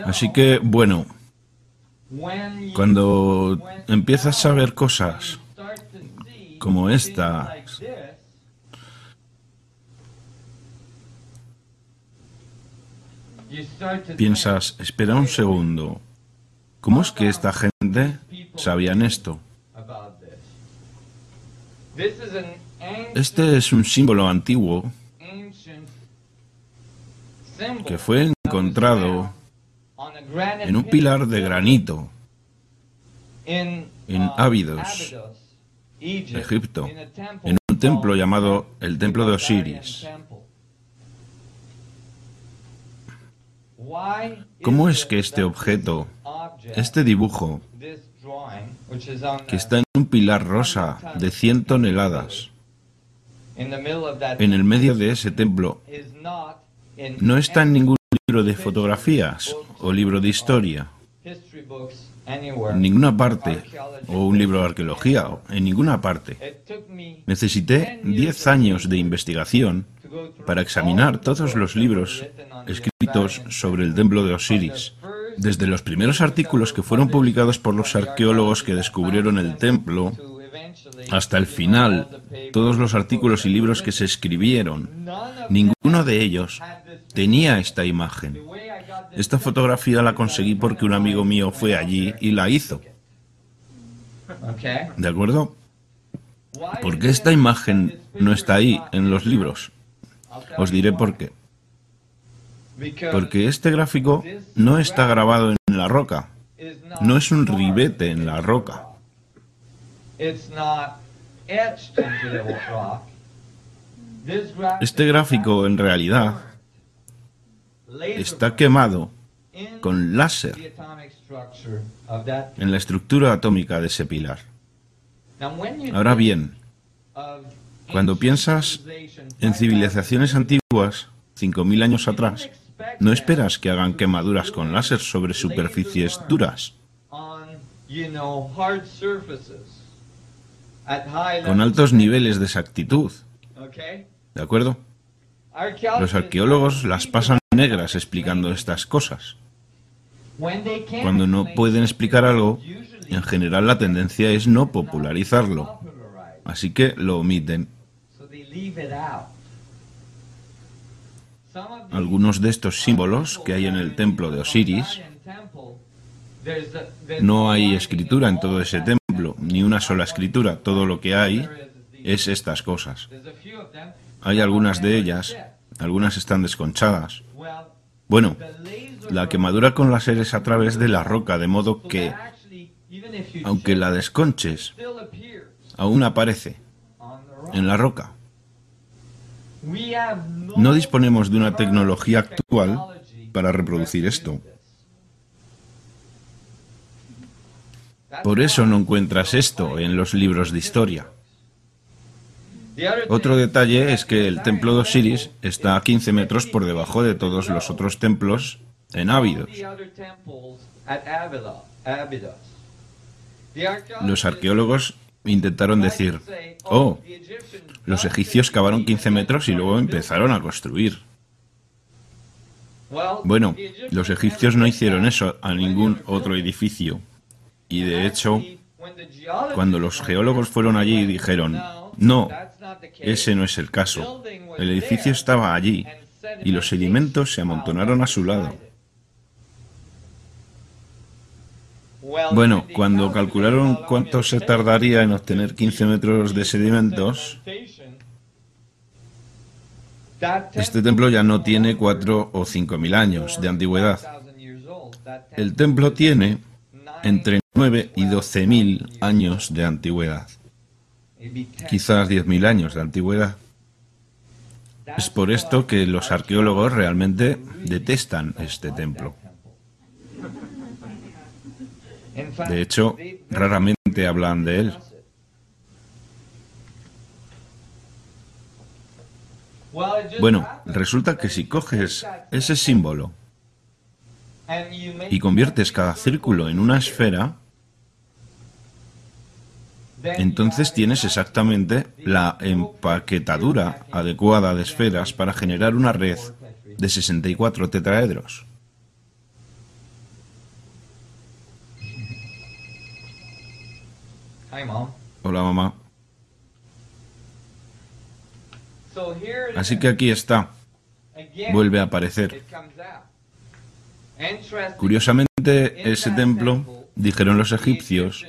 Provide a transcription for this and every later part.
Así que, bueno, cuando empiezas a ver cosas como esta, piensas, espera un segundo, ¿cómo es que esta gente sabían esto? Este es un símbolo antiguo que fue encontrado en un pilar de granito en Abidos, Egipto, en un templo llamado el Templo de Osiris. ¿Cómo es que este objeto, este dibujo, que está en un pilar rosa de 100 toneladas, en el medio de ese templo, no está en ningún libro de fotografías o libro de historia, en ninguna parte, o un libro de arqueología, en ninguna parte? Necesité 10 años de investigación para examinar todos los libros escritos sobre el templo de Osiris. Desde los primeros artículos que fueron publicados por los arqueólogos que descubrieron el templo, hasta el final, todos los artículos y libros que se escribieron, ninguno de ellos tenía esta imagen. Esta fotografía la conseguí porque un amigo mío fue allí y la hizo. ¿De acuerdo? ¿Por qué esta imagen no está ahí en los libros? Os diré por qué. Porque este gráfico no está grabado en la roca. No es un ribete en la roca. Este gráfico, en realidad, está quemado con láser en la estructura atómica de ese pilar. Ahora bien, cuando piensas en civilizaciones antiguas, 5.000 años atrás, no esperas que hagan quemaduras con láser sobre superficies duras, con altos niveles de exactitud. ¿De acuerdo? Los arqueólogos las pasan negras explicando estas cosas. Cuando no pueden explicar algo, en general la tendencia es no popularizarlo. Así que lo omiten. Algunos de estos símbolos que hay en el templo de Osiris, no hay escritura en todo ese templo, ni una sola escritura. Todo lo que hay es estas cosas. Hay algunas de ellas, algunas están desconchadas. Bueno, la quemadura con láser es a través de la roca, de modo que, aunque la desconches, aún aparece en la roca. No disponemos de una tecnología actual para reproducir esto. Por eso no encuentras esto en los libros de historia. Otro detalle es que el templo de Osiris está a 15 metros por debajo de todos los otros templos en Abidos. Los arqueólogos intentaron decir, oh, los egipcios cavaron 15 metros y luego empezaron a construir. Bueno, los egipcios no hicieron eso a ningún otro edificio. Y de hecho, cuando los geólogos fueron allí y dijeron, no, ese no es el caso. El edificio estaba allí y los sedimentos se amontonaron a su lado. Bueno, cuando calcularon cuánto se tardaría en obtener 15 metros de sedimentos, este templo ya no tiene 4.000 o 5.000 años de antigüedad. El templo tiene entre 9 y 12.000 años de antigüedad. Quizás 10.000 años de antigüedad. Es por esto que los arqueólogos realmente detestan este templo. De hecho, raramente hablan de él. Bueno, resulta que si coges ese símbolo y conviertes cada círculo en una esfera, entonces tienes exactamente la empaquetadura adecuada de esferas para generar una red de 64 tetraedros. Hola, mamá. Así que aquí está. Vuelve a aparecer. Curiosamente, ese templo, dijeron los egipcios,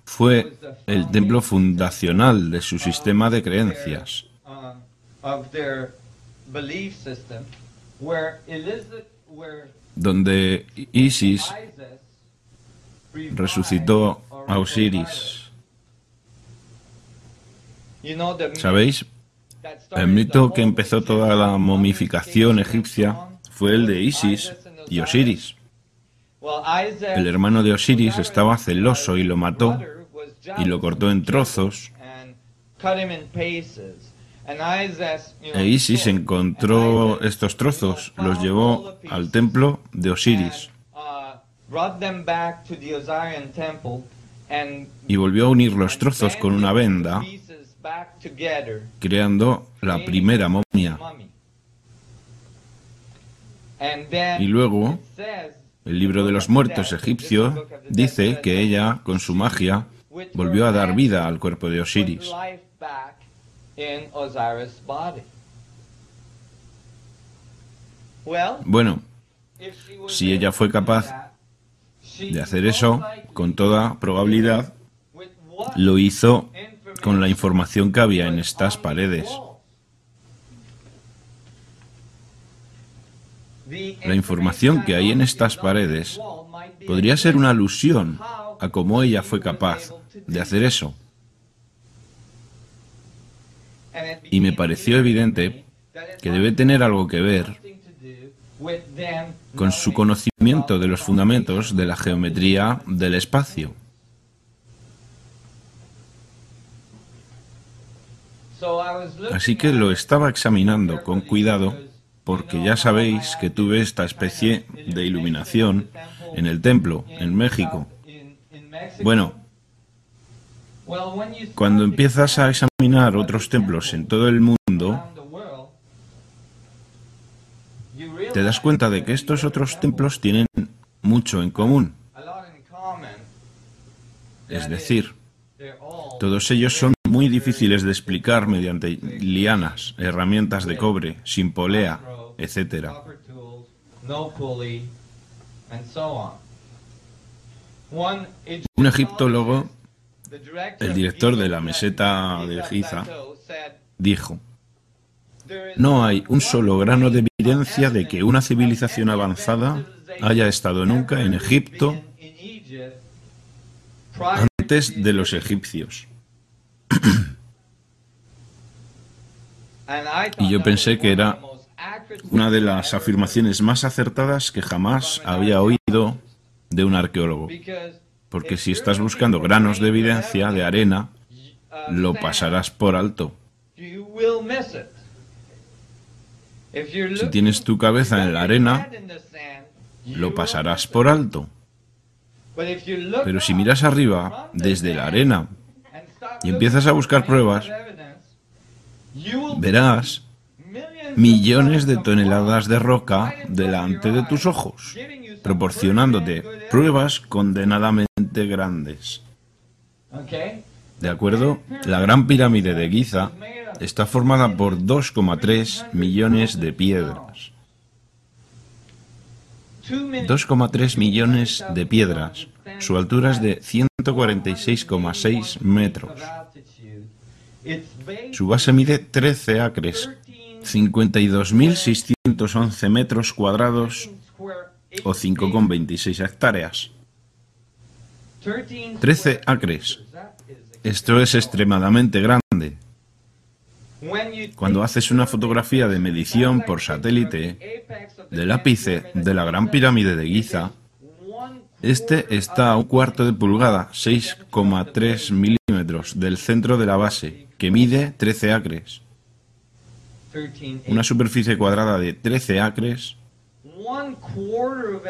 fue el templo fundacional de su sistema de creencias, donde Isis resucitó a Osiris. ¿Sabéis? El mito que empezó toda la momificación egipcia fue el de Isis y Osiris. El hermano de Osiris estaba celoso y lo mató y lo cortó en trozos. E Isis encontró estos trozos, los llevó al templo de Osiris y volvió a unir los trozos con una venda, creando la primera momia. Y luego, el libro de los muertos egipcio dice que ella, con su magia, volvió a dar vida al cuerpo de Osiris. Bueno, si ella fue capaz de hacer eso, con toda probabilidad, lo hizo con la información que había en estas paredes. La información que hay en estas paredes podría ser una alusión a cómo ella fue capaz de hacer eso. Y me pareció evidente que debe tener algo que ver con su conocimiento de los fundamentos de la geometría del espacio. Así que lo estaba examinando con cuidado, porque ya sabéis que tuve esta especie de iluminación en el templo, en México. Bueno, cuando empiezas a examinar otros templos en todo el mundo, te das cuenta de que estos otros templos tienen mucho en común. Es decir, todos ellos son muy difíciles de explicar mediante lianas, herramientas de cobre, sin polea, etc. Un egiptólogo, el director de la meseta de Giza, dijo: no hay un solo grano de evidencia de que una civilización avanzada haya estado nunca en Egipto antes de los egipcios. Y yo pensé que era una de las afirmaciones más acertadas que jamás había oído de un arqueólogo. Porque si estás buscando granos de evidencia de arena, lo pasarás por alto. Si tienes tu cabeza en la arena, lo pasarás por alto. Pero si miras arriba, desde la arena, y empiezas a buscar pruebas, verás millones de toneladas de roca delante de tus ojos, proporcionándote pruebas condenadamente grandes. ¿De acuerdo? La Gran Pirámide de Giza está formada por 2,3 millones de piedras. 2,3 millones de piedras. Su altura es de 146,6 metros. Su base mide 13 acres, 52.611 metros cuadrados o 5,26 hectáreas. 13 acres. Esto es extremadamente grande. Cuando haces una fotografía de medición por satélite del ápice de la Gran Pirámide de Giza, este está a 1/4 de pulgada, 6,3 milímetros, del centro de la base, que mide 13 acres. Una superficie cuadrada de 13 acres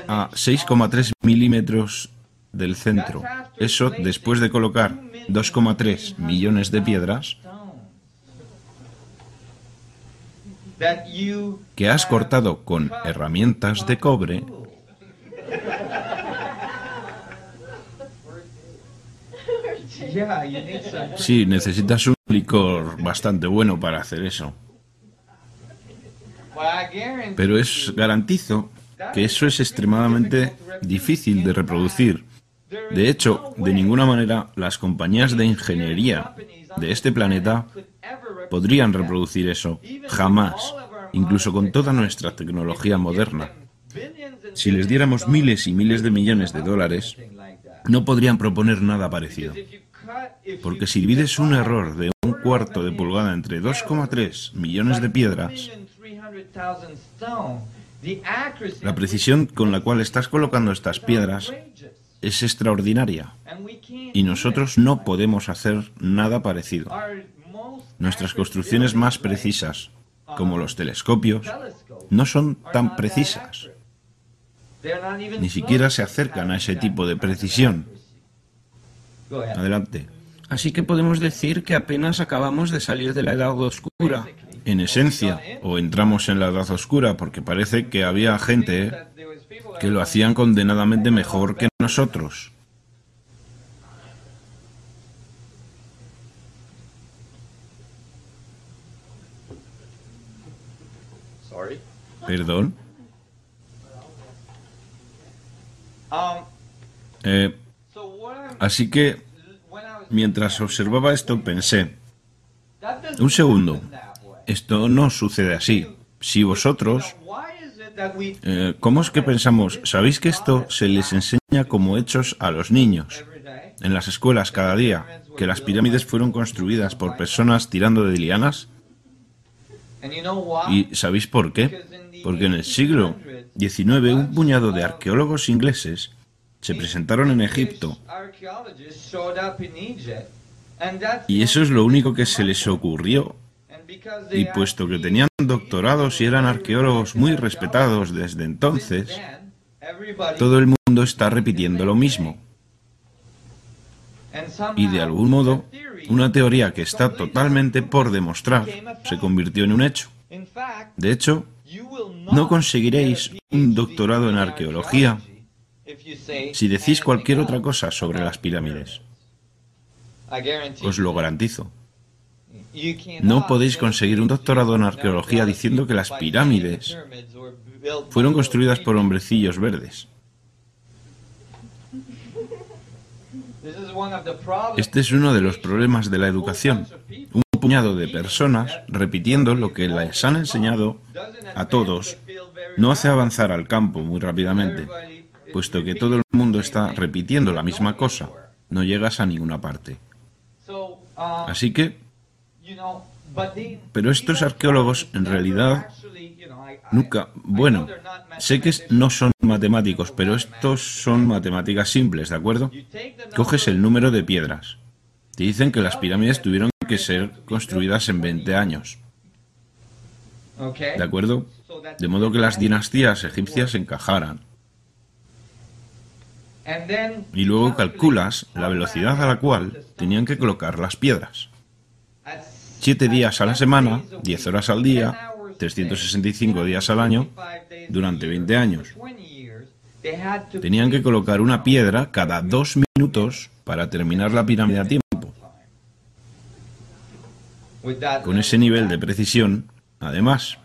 a 6,3 milímetros del centro. Eso después de colocar 2,3 millones de piedras que has cortado con herramientas de cobre Sí, necesitas un licor bastante bueno para hacer eso. Pero garantizo que eso es extremadamente difícil de reproducir. De hecho, de ninguna manera las compañías de ingeniería de este planeta podrían reproducir eso. Jamás. Incluso con toda nuestra tecnología moderna. Si les diéramos miles y miles de millones de dólares, no podrían proponer nada parecido. Porque si divides un error de 1/4 de pulgada entre 2,3 millones de piedras, la precisión con la cual estás colocando estas piedras es extraordinaria. Y nosotros no podemos hacer nada parecido. Nuestras construcciones más precisas, como los telescopios, no son tan precisas. Ni siquiera se acercan a ese tipo de precisión. Adelante. Así que podemos decir que apenas acabamos de salir de la Edad Oscura. En esencia, o entramos en la Edad Oscura, porque parece que había gente que lo hacían condenadamente mejor que nosotros. ¿Perdón? Así que, mientras observaba esto, pensé, un segundo, esto no sucede así. Si vosotros, ¿cómo es que pensamos? ¿Sabéis que esto se les enseña como hechos a los niños en las escuelas cada día? ¿Que las pirámides fueron construidas por personas tirando de lianas? ¿Y sabéis por qué? Porque en el siglo XIX un puñado de arqueólogos ingleses se presentaron en Egipto y eso es lo único que se les ocurrió. Y puesto que tenían doctorados y eran arqueólogos muy respetados desde entonces, todo el mundo está repitiendo lo mismo. Y de algún modo, una teoría que está totalmente por demostrar se convirtió en un hecho. De hecho, no conseguiréis un doctorado en arqueología si decís cualquier otra cosa sobre las pirámides. Os lo garantizo. No podéis conseguir un doctorado en arqueología diciendo que las pirámides fueron construidas por hombrecillos verdes. Este es uno de los problemas de la educación. Un puñado de personas repitiendo lo que les han enseñado a todos no hace avanzar al campo muy rápidamente, puesto que todo el mundo está repitiendo la misma cosa. No llegas a ninguna parte. Así que, pero estos arqueólogos en realidad nunca, bueno, sé que no son matemáticos, pero estos son matemáticas simples, ¿de acuerdo? Coges el número de piedras. Te dicen que las pirámides tuvieron que ser construidas en 20 años. ¿De acuerdo? De modo que las dinastías egipcias encajaran. Y luego calculas la velocidad a la cual tenían que colocar las piedras. 7 días a la semana, 10 horas al día, 365 días al año, durante 20 años. Tenían que colocar una piedra cada 2 minutos para terminar la pirámide a tiempo. Con ese nivel de precisión, además.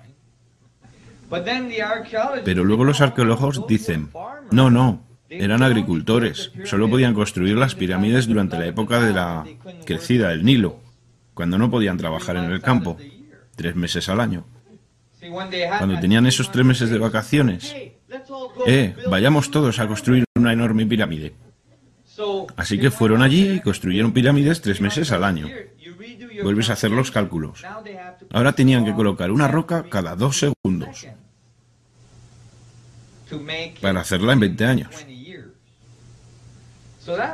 Pero luego los arqueólogos dicen, no, eran agricultores, solo podían construir las pirámides durante la época de la crecida del Nilo, cuando no podían trabajar en el campo, 3 meses al año. Cuando tenían esos 3 meses de vacaciones, vayamos todos a construir una enorme pirámide. Así que fueron allí y construyeron pirámides 3 meses al año. Vuelves a hacer los cálculos. Ahora tenían que colocar una roca cada 2 segundos para hacerla en 20 años.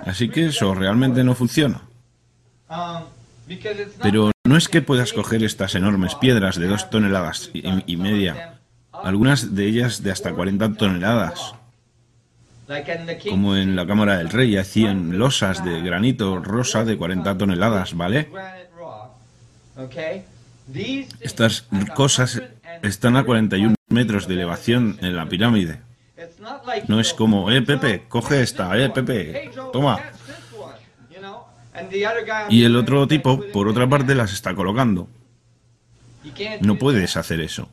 Así que eso realmente no funciona. Pero no es que puedas coger estas enormes piedras de 2 toneladas y media, algunas de ellas de hasta 40 toneladas, como en la Cámara del Rey hacían losas de granito rosa de 40 toneladas, ¿vale? Estas cosas están a 41 metros de elevación en la pirámide. No es como, Pepe, coge esta, Pepe, toma. Y el otro tipo, por otra parte, las está colocando. No puedes hacer eso.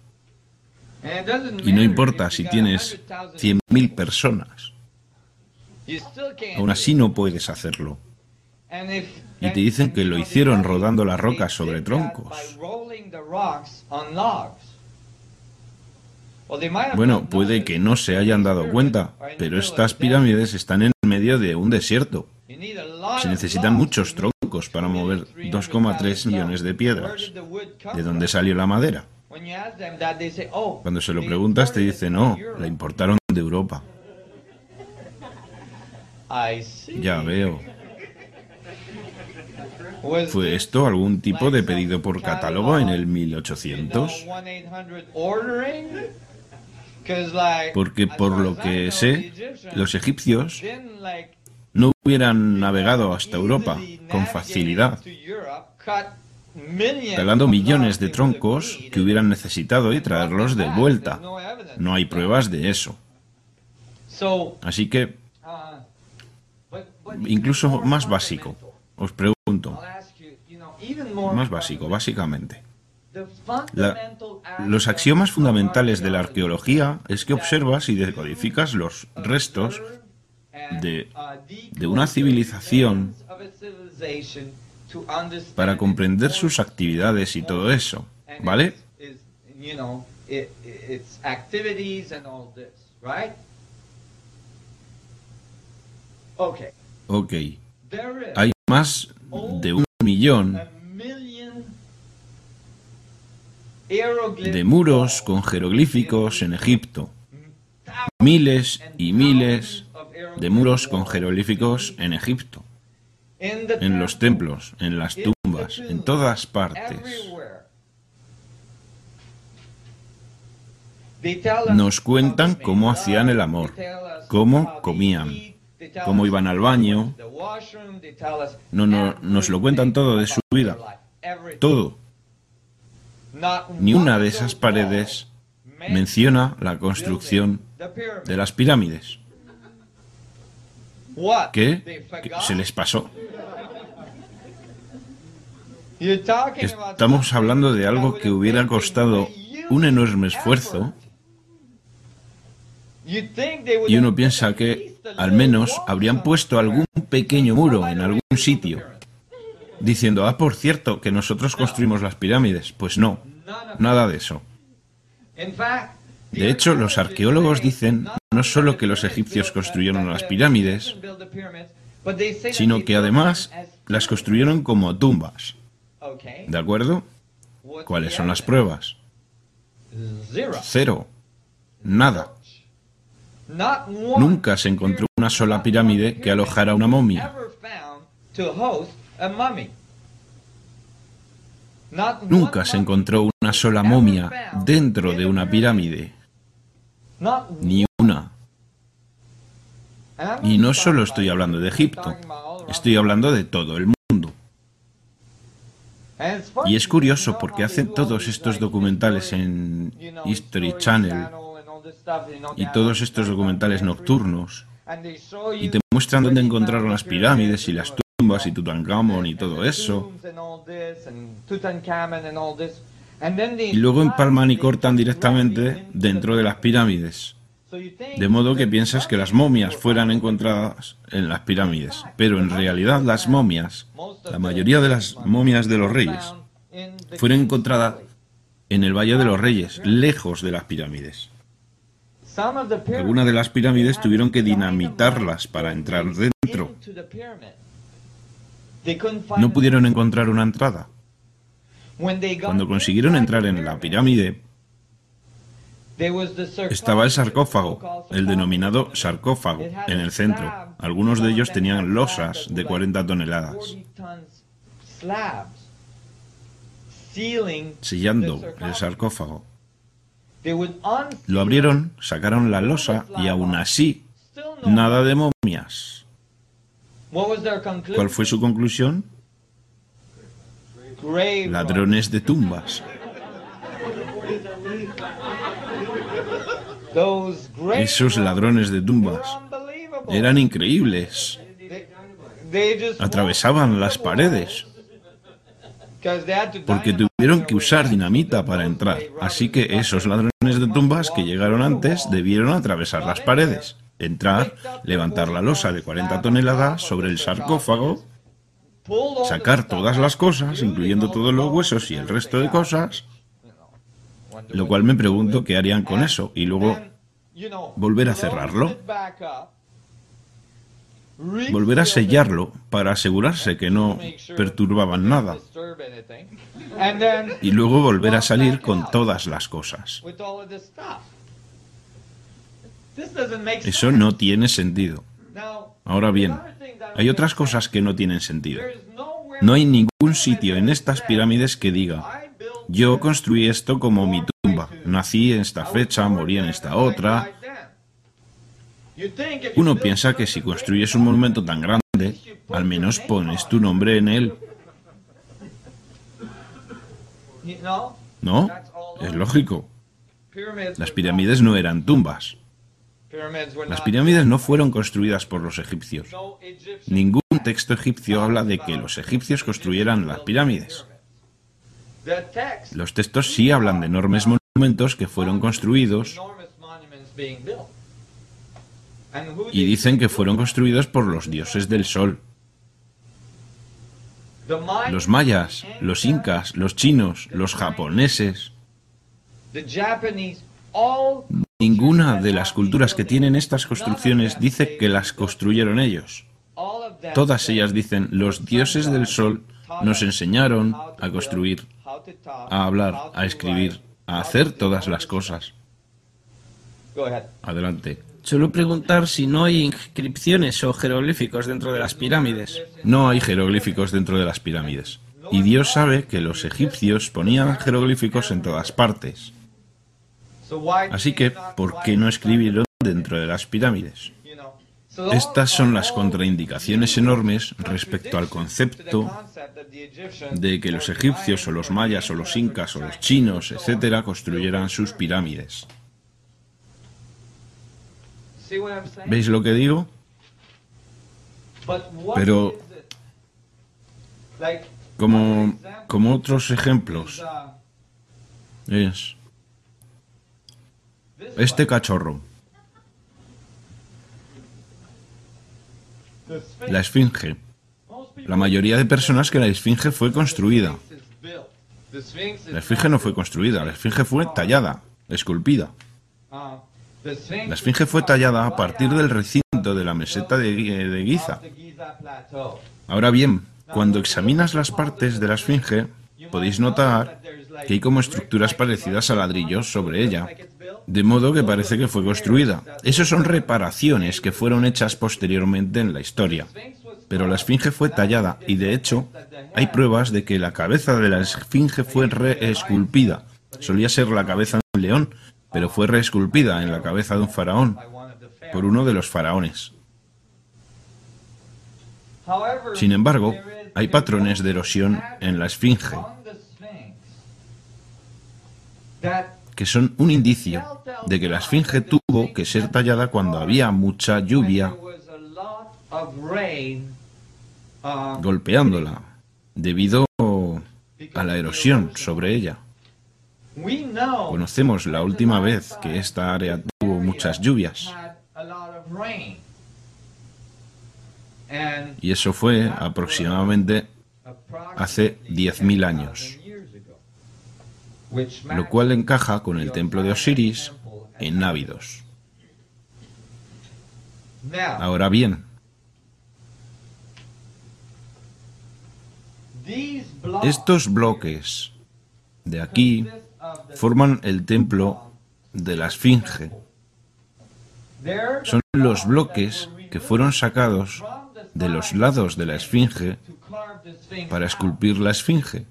Y no importa si tienes 100.000 personas. Aún así no puedes hacerlo. Y te dicen que lo hicieron rodando las rocas sobre troncos. Bueno, puede que no se hayan dado cuenta, pero estas pirámides están en medio de un desierto. Se necesitan muchos troncos para mover 2,3 millones de piedras. ¿De dónde salió la madera? Cuando se lo preguntas te dicen, no, la importaron de Europa. Ya veo. ¿Fue esto algún tipo de pedido por catálogo en el 1800? Porque por lo que sé, los egipcios no hubieran navegado hasta Europa con facilidad, talando millones de troncos que hubieran necesitado y traerlos de vuelta. No hay pruebas de eso. Así que, incluso más básico, os pregunto, más básico, básicamente. Los axiomas fundamentales de la arqueología es que observas y decodificas los restos de una civilización para comprender sus actividades y todo eso, ¿vale? Ok. Hay más de 1 millón de muros con jeroglíficos en Egipto. Miles y miles de muros con jeroglíficos en Egipto. En los templos, en las tumbas, en todas partes. Nos cuentan cómo hacían el amor, cómo comían, cómo iban al baño. Nos lo cuentan todo de su vida. Todo. Ni una de esas paredes menciona la construcción de las pirámides. ¿Qué? ¿Qué se les pasó? Estamos hablando de algo que hubiera costado un enorme esfuerzo y uno piensa que al menos habrían puesto algún pequeño muro en algún sitio diciendo, por cierto, que nosotros construimos las pirámides. Pues no, nada de eso. De hecho, los arqueólogos dicen no solo que los egipcios construyeron las pirámides, sino que además las construyeron como tumbas. ¿De acuerdo? ¿Cuáles son las pruebas? Cero. Nada. Nunca se encontró una sola pirámide que alojara una momia. Nunca se encontró una sola momia dentro de una pirámide. Ni una. Y no solo estoy hablando de Egipto, estoy hablando de todo el mundo. Y es curioso porque hacen todos estos documentales en History Channel y todos estos documentales nocturnos y te muestran dónde encontraron las pirámides y las tumbas y Tutankamón y todo eso. Y luego empalman y cortan directamente dentro de las pirámides. De modo que piensas que las momias fueran encontradas en las pirámides. Pero en realidad las momias, la mayoría de las momias de los reyes, fueron encontradas en el Valle de los Reyes, lejos de las pirámides. Algunas de las pirámides tuvieron que dinamitarlas para entrar dentro. No pudieron encontrar una entrada. Cuando consiguieron entrar en la pirámide, estaba el sarcófago, el denominado sarcófago, en el centro. Algunos de ellos tenían losas de 40 toneladas, sellando el sarcófago. Lo abrieron, sacaron la losa y aún así, nada de momias. ¿Cuál fue su conclusión? Ladrones de tumbas. Esos ladrones de tumbas eran increíbles. Atravesaban las paredes, porque tuvieron que usar dinamita para entrar. Así que esos ladrones de tumbas que llegaron antes debieron atravesar las paredes, entrar, levantar la losa de 40 toneladas sobre el sarcófago, sacar todas las cosas, incluyendo todos los huesos y el resto de cosas, lo cual me pregunto qué harían con eso, y luego volver a cerrarlo, volver a sellarlo para asegurarse que no perturbaban nada, y luego volver a salir con todas las cosas. Eso no tiene sentido. Ahora bien, hay otras cosas que no tienen sentido. No hay ningún sitio en estas pirámides que diga: yo construí esto como mi tumba, nací en esta fecha, morí en esta otra. Uno piensa que si construyes un monumento tan grande, al menos pones tu nombre en él. ¿No? Es lógico. Las pirámides no eran tumbas. Las pirámides no fueron construidas por los egipcios. Ningún texto egipcio habla de que los egipcios construyeran las pirámides. Los textos sí hablan de enormes monumentos que fueron construidos y dicen que fueron construidos por los dioses del sol. Los mayas, los incas, los chinos, los japoneses. Ninguna de las culturas que tienen estas construcciones dice que las construyeron ellos. Todas ellas dicen: los dioses del sol nos enseñaron a construir, a hablar, a escribir, a hacer todas las cosas. Adelante. Suelo preguntar si no hay inscripciones o jeroglíficos dentro de las pirámides. No hay jeroglíficos dentro de las pirámides. Y Dios sabe que los egipcios ponían jeroglíficos en todas partes. Así que, ¿por qué no escribieron dentro de las pirámides? Estas son las contraindicaciones enormes respecto al concepto de que los egipcios o los mayas o los incas o los chinos, etcétera, construyeran sus pirámides. ¿Veis lo que digo? Pero, como otros ejemplos, es este cachorro, la esfinge. La mayoría de personas que la esfinge fue construida. La esfinge no fue construida, la esfinge fue tallada, esculpida. La esfinge fue tallada a partir del recinto de la meseta de Giza. Ahora bien, cuando examinas las partes de la esfinge, podéis notar que hay como estructuras parecidas a ladrillos sobre ella, de modo que parece que fue construida. Esas son reparaciones que fueron hechas posteriormente en la historia. Pero la esfinge fue tallada y, de hecho, hay pruebas de que la cabeza de la esfinge fue reesculpida. Solía ser la cabeza de un león, pero fue reesculpida en la cabeza de un faraón, por uno de los faraones. Sin embargo, hay patrones de erosión en la esfinge, que son un indicio de que la esfinge tuvo que ser tallada cuando había mucha lluvia golpeándola, debido a la erosión sobre ella. Conocemos la última vez que esta área tuvo muchas lluvias. Y eso fue aproximadamente hace 10.000 años. Lo cual encaja con el templo de Osiris en Abidos. Ahora bien, estos bloques de aquí forman el templo de la esfinge. Son los bloques que fueron sacados de los lados de la esfinge para esculpir la esfinge.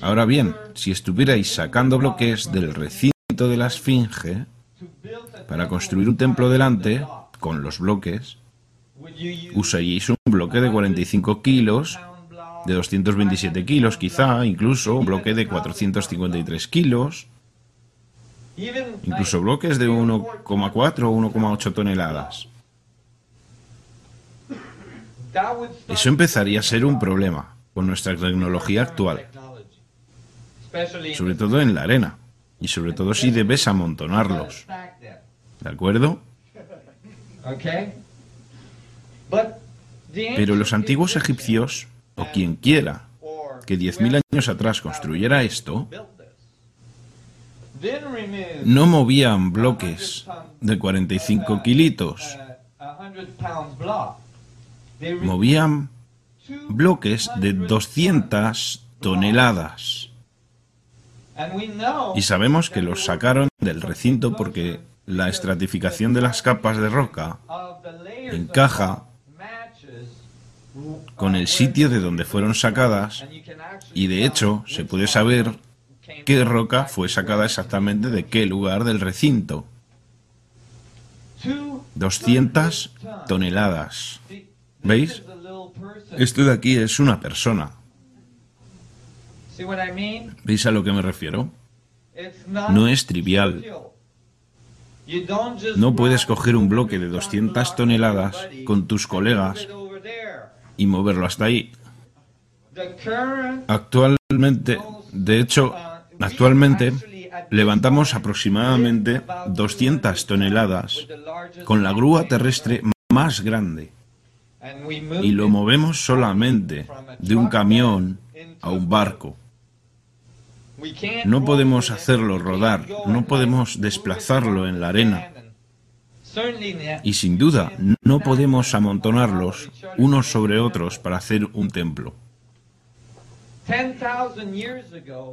Ahora bien, si estuvierais sacando bloques del recinto de la esfinge para construir un templo delante, con los bloques, usaríais un bloque de 45 kilos, de 227 kilos quizá, incluso un bloque de 453 kilos, incluso bloques de 1,4 o 1,8 toneladas. Eso empezaría a ser un problema con nuestra tecnología actual, sobre todo en la arena, y sobre todo si debes amontonarlos. ¿De acuerdo? Pero los antiguos egipcios, o quien quiera que 10.000 años atrás construyera esto, no movían bloques de 45 kilitos. Movían bloques de 200 toneladas. Y sabemos que los sacaron del recinto porque la estratificación de las capas de roca encaja con el sitio de donde fueron sacadas, y de hecho se puede saber qué roca fue sacada exactamente de qué lugar del recinto. 200 toneladas. ¿Veis? Esto de aquí es una persona. ¿Veis a lo que me refiero? No es trivial. No puedes coger un bloque de 200 toneladas con tus colegas y moverlo hasta ahí. Actualmente levantamos aproximadamente 200 toneladas con la grúa terrestre más grande y lo movemos solamente de un camión a un barco. No podemos hacerlo rodar, no podemos desplazarlo en la arena. Y sin duda, no podemos amontonarlos unos sobre otros para hacer un templo.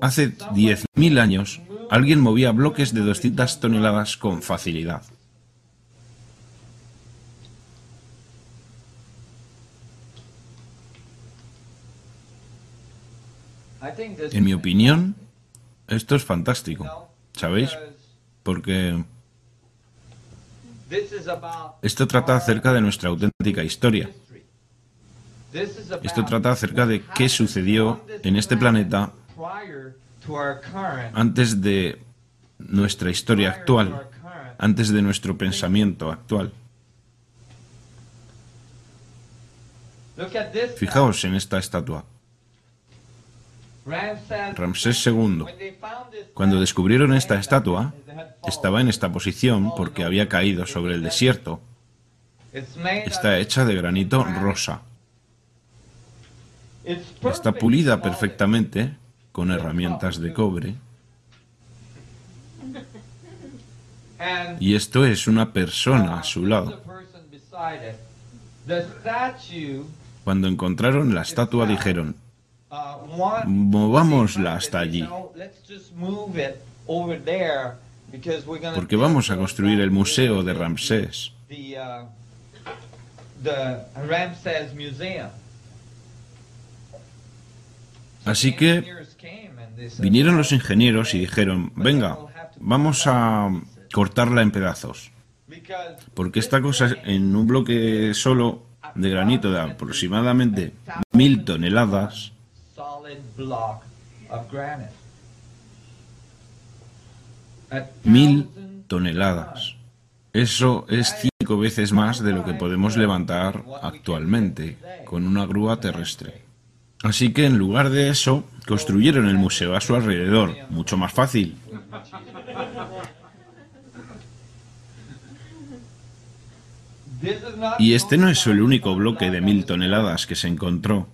Hace 10.000 años, alguien movía bloques de 200 toneladas con facilidad. En mi opinión, esto es fantástico, ¿sabéis? Porque esto trata acerca de nuestra auténtica historia. Esto trata acerca de qué sucedió en este planeta antes de nuestra historia actual, antes de nuestro pensamiento actual. Fijaos en esta estatua. Ramsés II. Cuando descubrieron esta estatua, estaba en esta posición porque había caído sobre el desierto. Está hecha de granito rosa. Está pulida perfectamente con herramientas de cobre. Y esto es una persona a su lado. Cuando encontraron la estatua dijeron: movámosla hasta allí, porque vamos a construir el museo de Ramsés. Así que vinieron los ingenieros y dijeron: venga, vamos a cortarla en pedazos, porque esta cosa en un bloque solo de granito de aproximadamente 1.000 toneladas, 1.000 toneladas. Eso es 5 veces más de lo que podemos levantar actualmente con una grúa terrestre. Así que en lugar de eso, construyeron el museo a su alrededor. Mucho más fácil. Y este no es el único bloque de 1.000 toneladas que se encontró.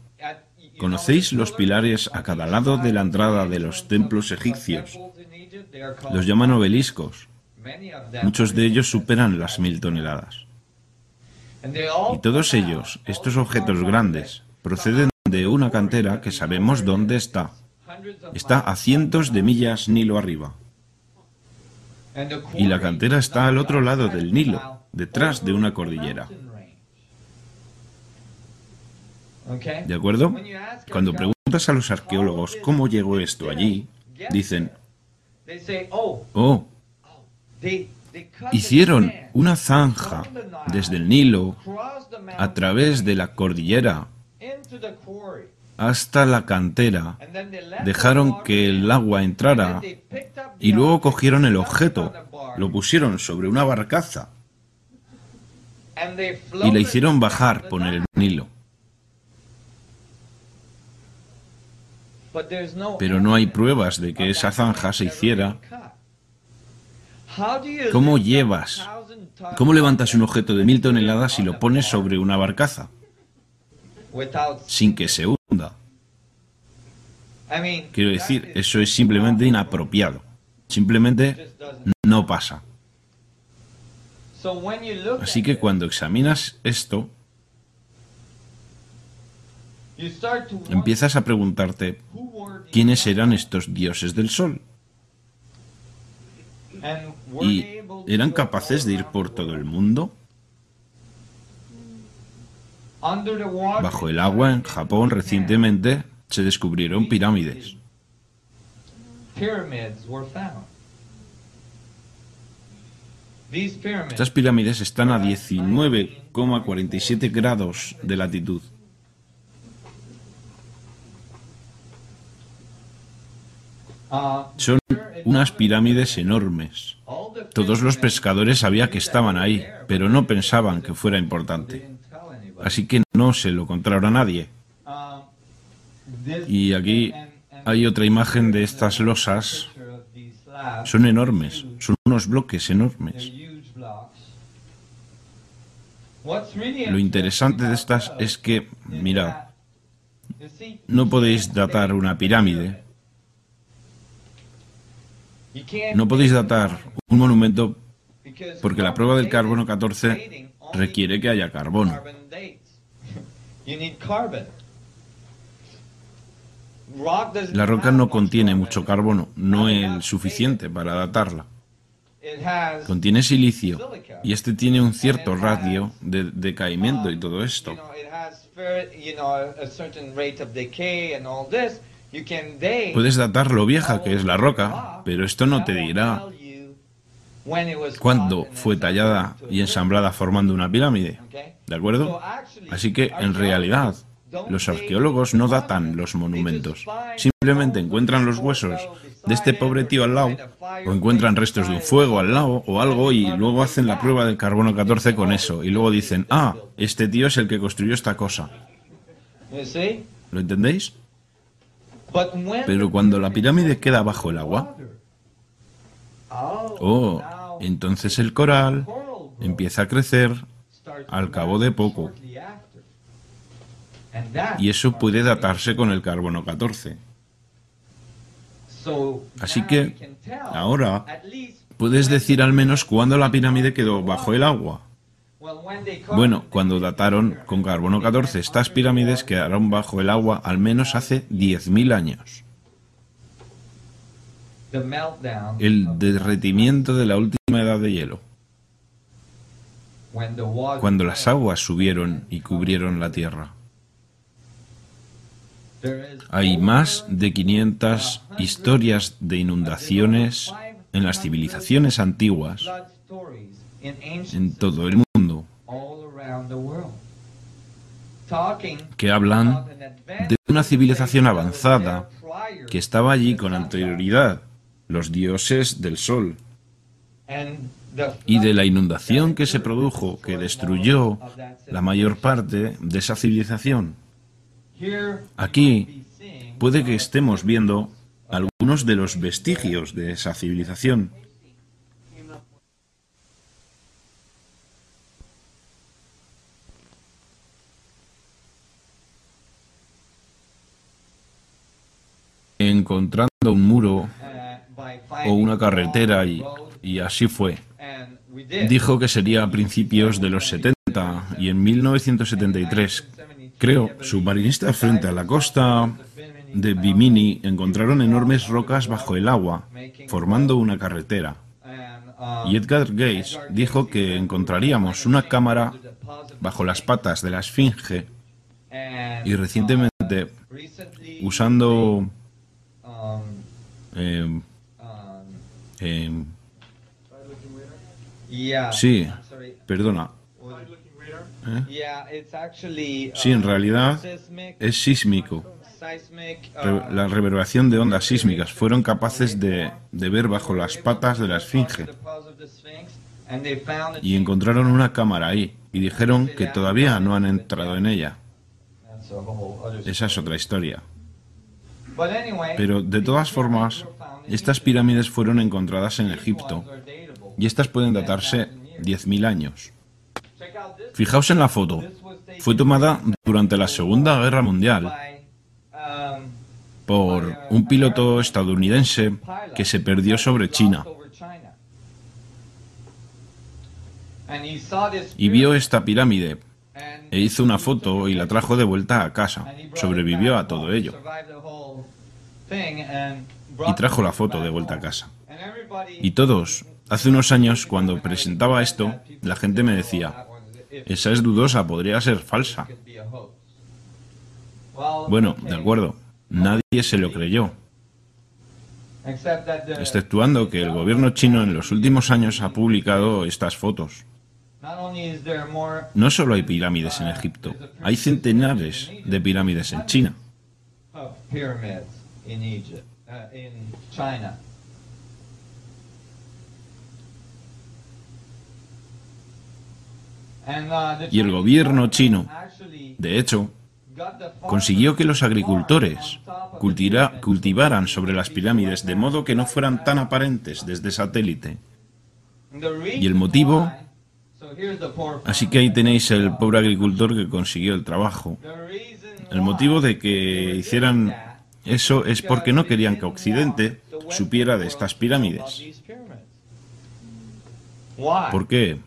¿Conocéis los pilares a cada lado de la entrada de los templos egipcios? Los llaman obeliscos. Muchos de ellos superan las 1.000 toneladas. Y todos ellos, estos objetos grandes, proceden de una cantera que sabemos dónde está. Está a cientos de millas Nilo arriba. Y la cantera está al otro lado del Nilo, detrás de una cordillera. ¿De acuerdo? Cuando preguntas a los arqueólogos cómo llegó esto allí, dicen: oh, hicieron una zanja desde el Nilo a través de la cordillera hasta la cantera, dejaron que el agua entrara y luego cogieron el objeto, lo pusieron sobre una barcaza y la hicieron bajar por el Nilo. pero no hay pruebas de que esa zanja se hiciera. ¿Cómo levantas un objeto de 1000 toneladas y lo pones sobre una barcaza sin que se hunda? Quiero decir, eso es simplemente inapropiado. Simplemente no pasa. Así que cuando examinas esto, empiezas a preguntarte, ¿quiénes eran estos dioses del sol? ¿Y eran capaces de ir por todo el mundo? Bajo el agua, en Japón, recientemente, se descubrieron pirámides. Estas pirámides están a 19,47 grados de latitud. Son unas pirámides enormes. Todos los pescadores sabían que estaban ahí, pero no pensaban que fuera importante. Así que no se lo contaron a nadie. Y aquí hay otra imagen de estas losas. Son enormes, son unos bloques enormes. Lo interesante de estas es que, mirad, no podéis datar una pirámide. No podéis datar un monumento porque la prueba del carbono 14 requiere que haya carbono. La roca no contiene mucho carbono, no el suficiente para datarla. Contiene silicio y este tiene un cierto radio de decaimiento y todo esto. Puedes datar lo vieja que es la roca, pero esto no te dirá cuándo fue tallada y ensamblada formando una pirámide. ¿De acuerdo? Así que, en realidad, los arqueólogos no datan los monumentos. Simplemente encuentran los huesos de este pobre tío al lado, o encuentran restos de un fuego al lado, o algo, y luego hacen la prueba del carbono 14 con eso. Y luego dicen, ah, este tío es el que construyó esta cosa. ¿Lo entendéis? Pero cuando la pirámide queda bajo el agua, entonces el coral empieza a crecer al cabo de poco. Y eso puede datarse con el carbono 14. Así que ahora puedes decir al menos cuándo la pirámide quedó bajo el agua. Bueno, cuando dataron con carbono 14, estas pirámides quedaron bajo el agua al menos hace 10.000 años. El derretimiento de la última edad de hielo. Cuando las aguas subieron y cubrieron la tierra. Hay más de 500 historias de inundaciones en las civilizaciones antiguas en todo el mundo que hablan de una civilización avanzada que estaba allí con anterioridad, los dioses del sol, y de la inundación que se produjo, que destruyó la mayor parte de esa civilización. Aquí puede que estemos viendo algunos de los vestigios de esa civilización. Encontrando un muro o una carretera y así fue. Dijo que sería a principios de los 70 y en 1973, creo, submarinistas frente a la costa de Bimini encontraron enormes rocas bajo el agua, formando una carretera. Y Edgar Cayce dijo que encontraríamos una cámara bajo las patas de la Esfinge y recientemente, usando sí, perdona. Sí, en realidad es sísmico. La reverberación de ondas sísmicas. Fueron capaces de ver bajo las patas de la Esfinge. Y encontraron una cámara ahí. Y dijeron que todavía no han entrado en ella. Esa es otra historia. Pero de todas formas, estas pirámides fueron encontradas en Egipto y estas pueden datarse 10.000 años. Fijaos en la foto. Fue tomada durante la Segunda Guerra Mundial por un piloto estadounidense que se perdió sobre China. Y vio esta pirámide e hizo una foto y la trajo de vuelta a casa. Sobrevivió a todo ello. Y trajo la foto de vuelta a casa. Y todos, hace unos años, cuando presentaba esto, la gente me decía, esa es dudosa, podría ser falsa. Bueno, de acuerdo, nadie se lo creyó. Exceptuando que el gobierno chino en los últimos años ha publicado estas fotos. No solo hay pirámides en Egipto, hay centenares de pirámides en China. Y el gobierno chino, de hecho, consiguió que los agricultores cultivaran sobre las pirámides de modo que no fueran tan aparentes desde satélite. Y el motivo... Así que ahí tenéis el pobre agricultor que consiguió el trabajo. El motivo de que hicieran eso es porque no querían que Occidente supiera de estas pirámides. ¿Por qué?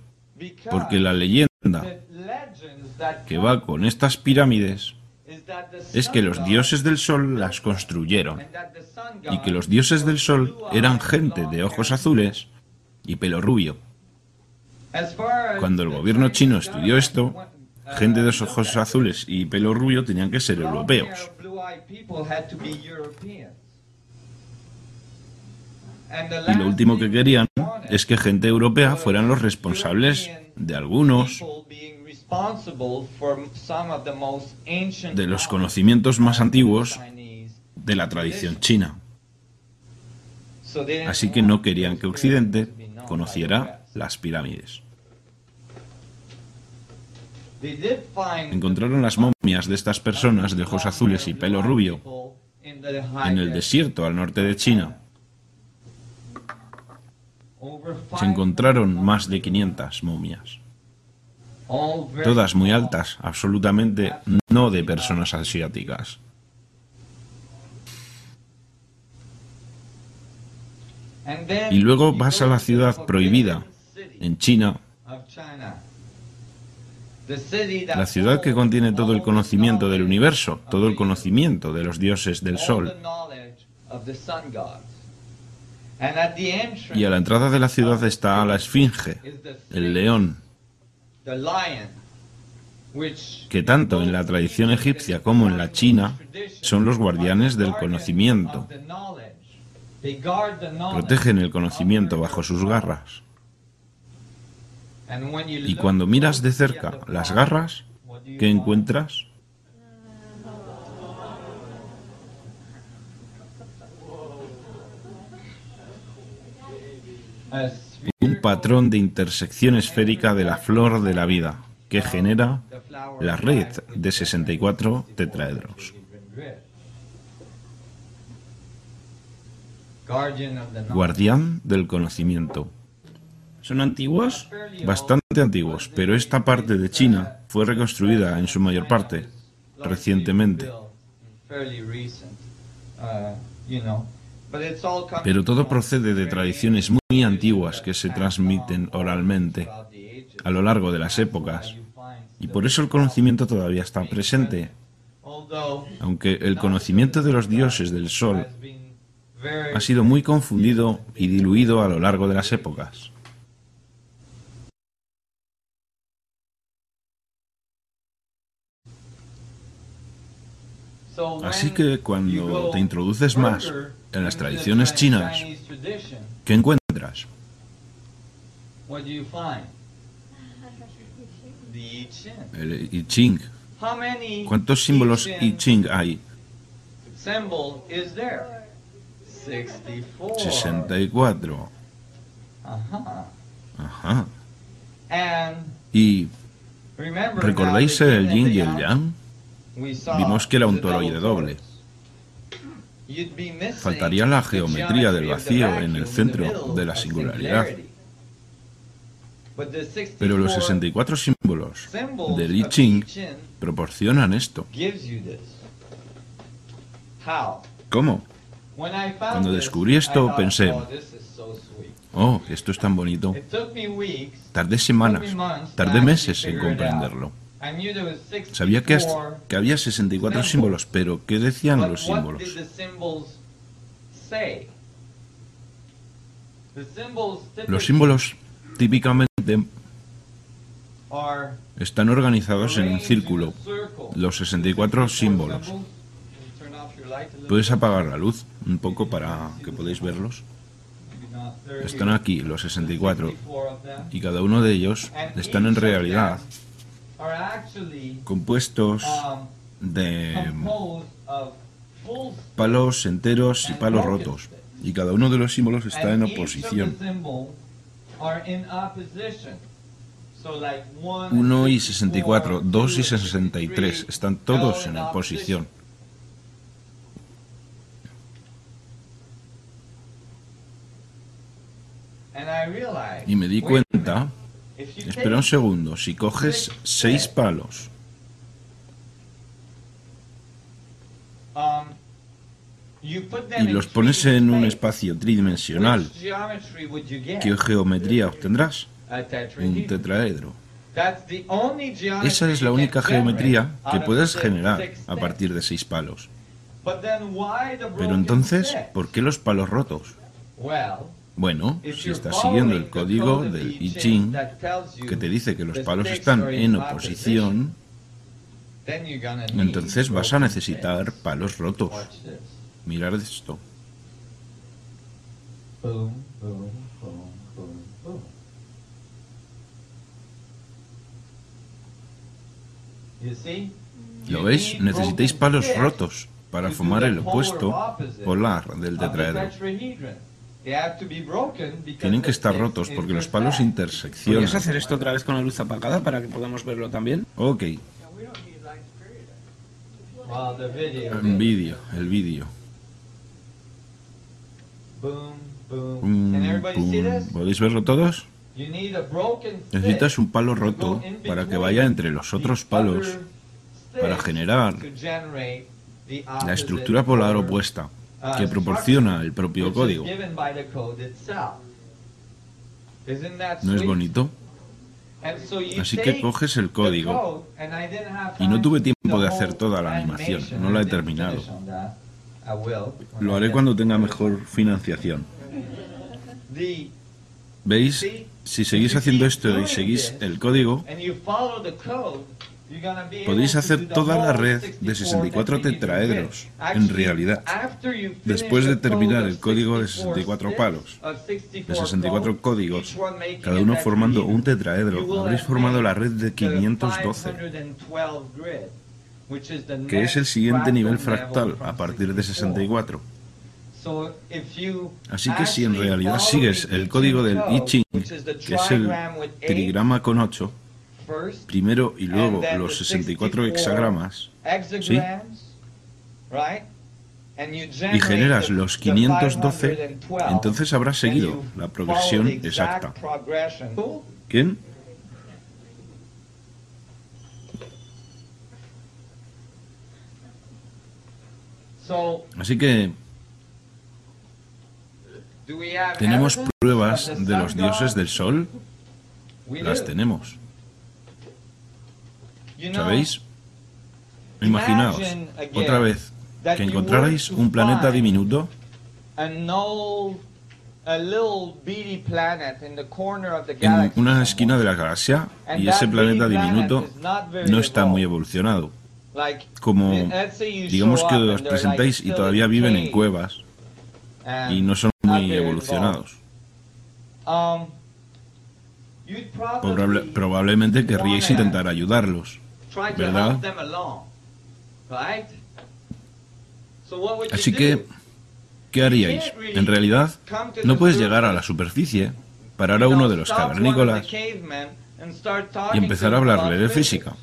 Porque la leyenda que va con estas pirámides es que los dioses del sol las construyeron y que los dioses del sol eran gente de ojos azules y pelo rubio. Cuando el gobierno chino estudió esto, gente de ojos azules y pelo rubio tenían que ser europeos. Y lo último que querían es que gente europea fueran los responsables de algunos de los conocimientos más antiguos de la tradición china. Así que no querían que Occidente conociera las pirámides. Encontraron las momias de estas personas de ojos azules y pelo rubio en el desierto al norte de China. Se encontraron más de 500 momias. Todas muy altas, absolutamente no de personas asiáticas. Y luego vas a la ciudad prohibida, en China, la ciudad que contiene todo el conocimiento del universo, todo el conocimiento de los dioses del sol. Y a la entrada de la ciudad está la Esfinge, el león, que tanto en la tradición egipcia como en la china son los guardianes del conocimiento. Protegen el conocimiento bajo sus garras. Y cuando miras de cerca las garras, ¿qué encuentras? Un patrón de intersección esférica de la flor de la vida, que genera la red de 64 tetraedros. Guardián del conocimiento. ¿Son antiguos? Bastante antiguos, pero esta parte de China fue reconstruida en su mayor parte recientemente. Pero todo procede de tradiciones muy antiguas que se transmiten oralmente a lo largo de las épocas. Y por eso el conocimiento todavía está presente. Aunque el conocimiento de los dioses del sol ha sido muy confundido y diluido a lo largo de las épocas. Así que cuando te introduces más en las tradiciones chinas, ¿qué encuentras? El I Ching. ¿Cuántos símbolos I Ching hay? 64. Ajá. ¿Y recordáis el yin y el yang? Vimos que era un toroide doble. Faltaría la geometría del vacío en el centro de la singularidad. Pero los 64 símbolos del I Ching proporcionan esto. ¿Cómo? Cuando descubrí esto pensé, oh, esto es tan bonito. Tardé semanas, tardé meses en comprenderlo. Sabía que había 64 símbolos, pero ¿qué decían los símbolos? Los símbolos típicamente están organizados en un círculo, los 64 símbolos. ¿Puedes apagar la luz un poco para que podáis verlos? Están aquí, los 64, y cada uno de ellos están en realidad compuestos de palos enteros y palos rotos, y cada uno de los símbolos está en oposición. 1 y 64, 2 y 63, están todos en oposición. Y me di cuenta, espera un segundo, si coges 6 palos y los pones en un espacio tridimensional, ¿qué geometría obtendrás? Un tetraedro. Esa es la única geometría que puedes generar a partir de 6 palos. Pero entonces, ¿por qué los palos rotos? Bueno, si estás siguiendo el código del I Ching, que te dice que los palos están en oposición, entonces vas a necesitar palos rotos. Mirad esto. ¿Lo veis? Necesitáis palos rotos para formar el opuesto polar del tetraedro. Tienen que estar rotos porque los palos interseccionan. ¿Podrías hacer esto otra vez con la luz apagada para que podamos verlo también? Ok. El vídeo. ¿Podéis verlo todos? Necesitas un palo roto para que vaya entre los otros palos para generar la estructura polar opuesta que proporciona el propio código. ¿No es bonito? Así que coges el código y no tuve tiempo de hacer toda la animación, no la he terminado. Lo haré cuando tenga mejor financiación. ¿Veis? Si seguís haciendo esto y seguís el código, podéis hacer toda la red de 64 tetraedros, en realidad. Después de terminar el código de 64 palos, de 64 códigos, cada uno formando un tetraedro, habréis formado la red de 512, que es el siguiente nivel fractal a partir de 64. Así que si en realidad sigues el código del I Ching, que es el trigrama con 8, primero y luego los 64 hexagramas, ¿sí? Y generas los 512, entonces habrás seguido la progresión exacta. ¿Quién? Así que ¿tenemos pruebas de los dioses del sol? Las tenemos. ¿Sabéis? Imaginaos, otra vez, que encontrarais un planeta diminuto en una esquina de la galaxia y ese planeta diminuto no está muy evolucionado. Como, digamos que os presentáis y todavía viven en cuevas y no son muy evolucionados. Probablemente querríais intentar ayudarlos, ¿verdad? Así que, ¿qué haríais? En realidad, no puedes llegar a la superficie, parar a uno de los cavernícolas y empezar a hablarle de física.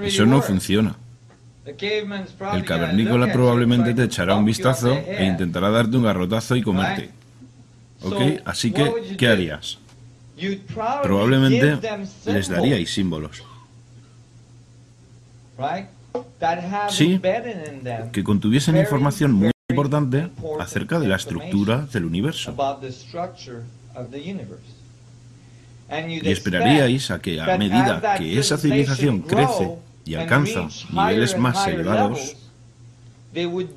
Eso no funciona. El cavernícola probablemente te echará un vistazo e intentará darte un garrotazo y comerte. ¿Ok? Así que, ¿qué harías? Probablemente les daríais símbolos. Sí, que contuviesen información muy importante acerca de la estructura del universo. Y esperaríais a que, a medida que esa civilización crece y alcanza niveles más elevados,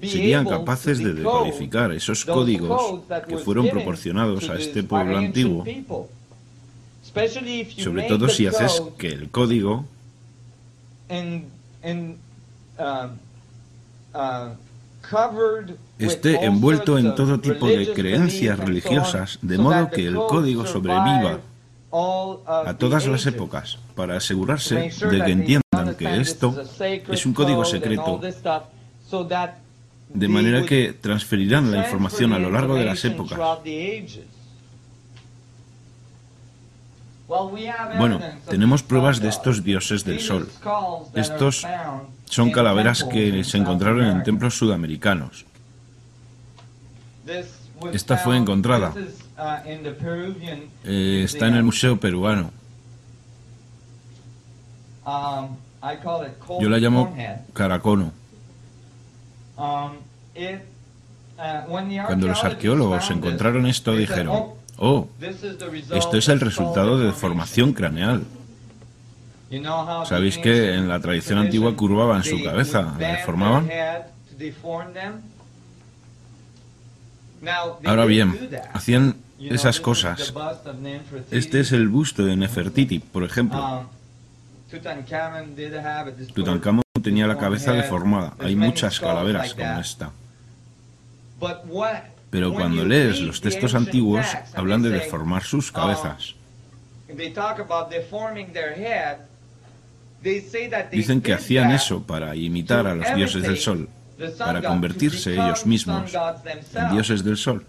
serían capaces de decodificar esos códigos que fueron proporcionados a este pueblo antiguo, sobre todo si haces que el código esté envuelto en todo tipo de creencias religiosas, de modo que el código sobreviva a todas las épocas, para asegurarse de que entiendan que esto es un código secreto, de manera que transferirán la información a lo largo de las épocas. Bueno, tenemos pruebas de estos dioses del sol. Estos son calaveras que se encontraron en templos sudamericanos. Esta fue encontrada. Está en el Museo Peruano. Yo la llamo caracono. Cuando los arqueólogos encontraron esto, dijeron: oh, esto es el resultado de deformación craneal. ¿Sabéis que en la tradición antigua curvaban su cabeza, la deformaban? Ahora bien, hacían esas cosas. Este es el busto de Nefertiti, por ejemplo. Tutankamón tenía la cabeza deformada. Hay muchas calaveras como esta. Pero cuando lees los textos antiguos, hablan de deformar sus cabezas. Dicen que hacían eso para imitar a los dioses del sol, para convertirse ellos mismos en dioses del sol.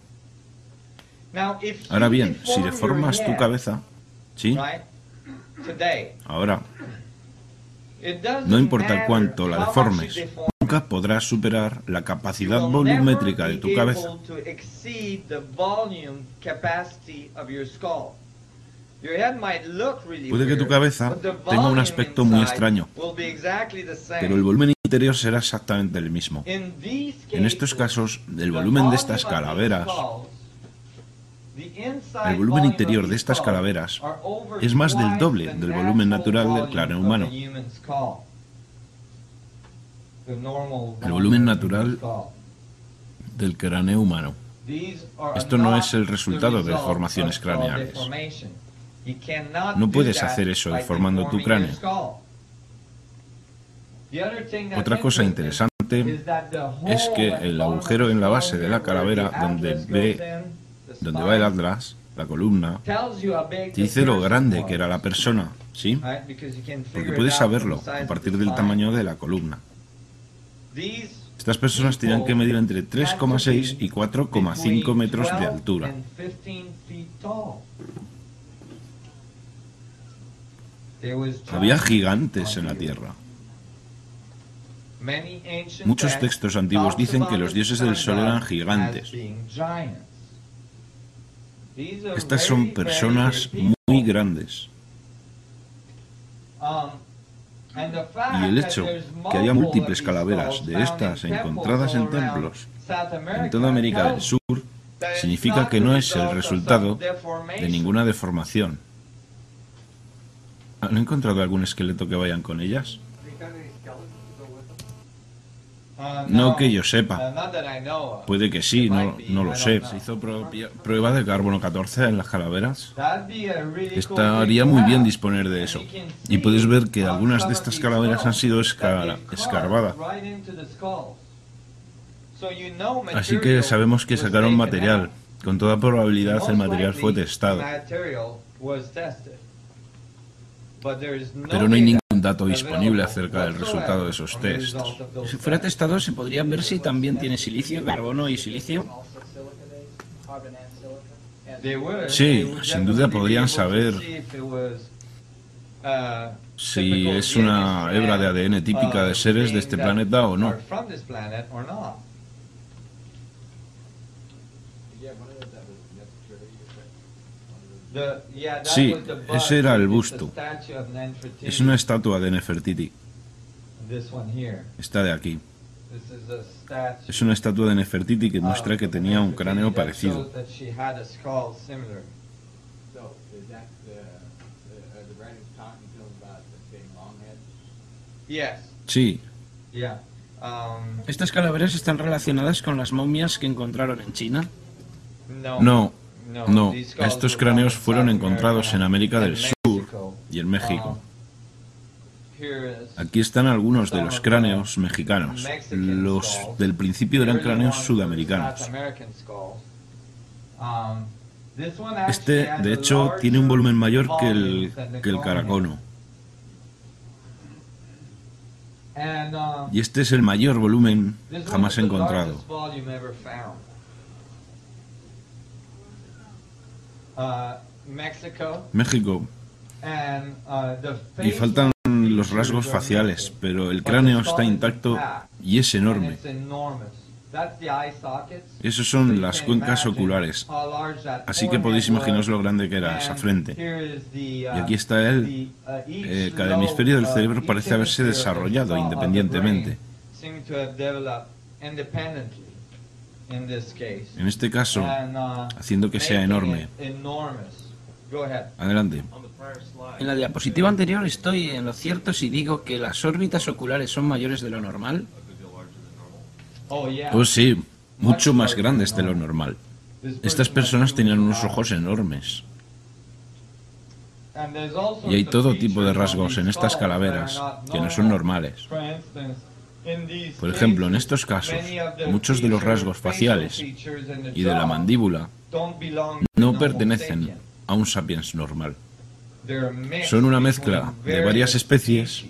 Ahora bien, si deformas tu cabeza, ¿sí? Ahora, no importa cuánto la deformes, nunca podrás superar la capacidad volumétrica de tu cabeza. Puede que tu cabeza tenga un aspecto muy extraño, pero el volumen interior será exactamente el mismo. En estos casos, el volumen de estas calaveras, el volumen interior de estas calaveras es más del doble del volumen natural del cráneo humano. El volumen natural del cráneo humano. Esto no es el resultado de deformaciones craneales. No puedes hacer eso deformando tu cráneo. Otra cosa interesante es que el agujero en la base de la calavera, donde va el atlas, la columna, te dice lo grande que era la persona, ¿sí? Porque puedes saberlo a partir del tamaño de la columna. Estas personas tenían que medir entre 3,6 y 4,5 metros de altura. Había gigantes en la Tierra. Muchos textos antiguos dicen que los dioses del sol eran gigantes. Estas son personas muy grandes. Y el hecho que haya múltiples calaveras de estas encontradas en templos en toda América del Sur significa que no es el resultado de ninguna deformación. ¿Han encontrado algún esqueleto que vayan con ellas? No que yo sepa. Puede que sí, no lo sé. ¿Se hizo prueba de carbono 14 en las calaveras? Estaría muy bien disponer de eso. Y puedes ver que algunas de estas calaveras han sido escarbadas. Así que sabemos que sacaron material. Con toda probabilidad el material fue testado. Pero no hay ningún dato disponible acerca del resultado de esos tests. Si fuera testado, ¿se podrían ver si también tiene silicio, carbono y silicio? Sí, sin duda podrían saber si es una hebra de ADN típica de seres de este planeta o no. Sí, ese era el busto. Es una estatua de Nefertiti. Esta de aquí. Es una estatua de Nefertiti que muestra que tenía un cráneo parecido. Sí. ¿Estas calaveras están relacionadas con las momias que encontraron en China? No, no. Estos cráneos fueron encontrados en América del Sur y en México. Aquí están algunos de los cráneos mexicanos. Los del principio eran cráneos sudamericanos. Este, de hecho, tiene un volumen mayor que el caracono. Y este es el mayor volumen jamás encontrado. México. Y faltan los rasgos faciales, pero el cráneo está intacto y es enorme. Esos son las cuencas oculares, así que podéis imaginaros lo grande que era esa frente. Y aquí está él. Cada hemisferio del cerebro parece haberse desarrollado independientemente. En este caso, haciendo que sea enorme. Adelante. En la diapositiva anterior estoy en lo cierto si digo que las órbitas oculares son mayores de lo normal. Oh sí, mucho más grandes de lo normal. Estas personas tenían unos ojos enormes. Y hay todo tipo de rasgos en estas calaveras que no son normales. Por ejemplo, en estos casos, muchos de los rasgos faciales y de la mandíbula no pertenecen a un sapiens normal. Son una mezcla de varias especies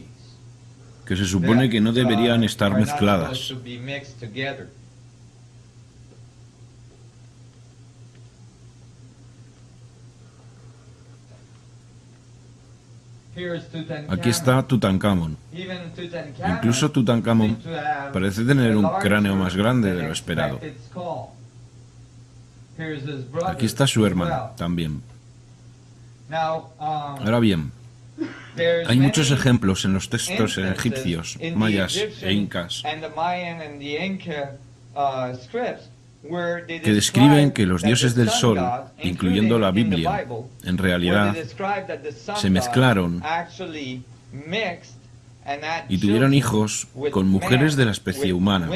que se supone que no deberían estar mezcladas. Aquí está Tutankamón. Incluso Tutankamón parece tener un cráneo más grande de lo esperado. Aquí está su hermano también. Ahora bien, hay muchos ejemplos en los textos egipcios, mayas e incas que describen que los dioses del sol, incluyendo la Biblia, en realidad se mezclaron y tuvieron hijos con mujeres de la especie humana,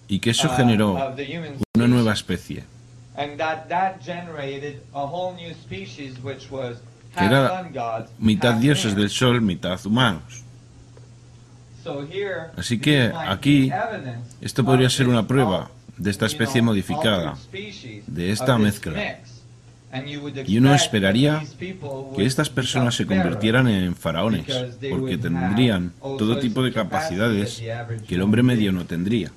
y que eso generó una nueva especie, que era mitad dioses del sol, mitad humanos. Así que aquí, esto podría ser una prueba de esta especie modificada, de esta mezcla. Y uno esperaría que estas personas se convirtieran en faraones, porque tendrían todo tipo de capacidades que el hombre medio no tendría.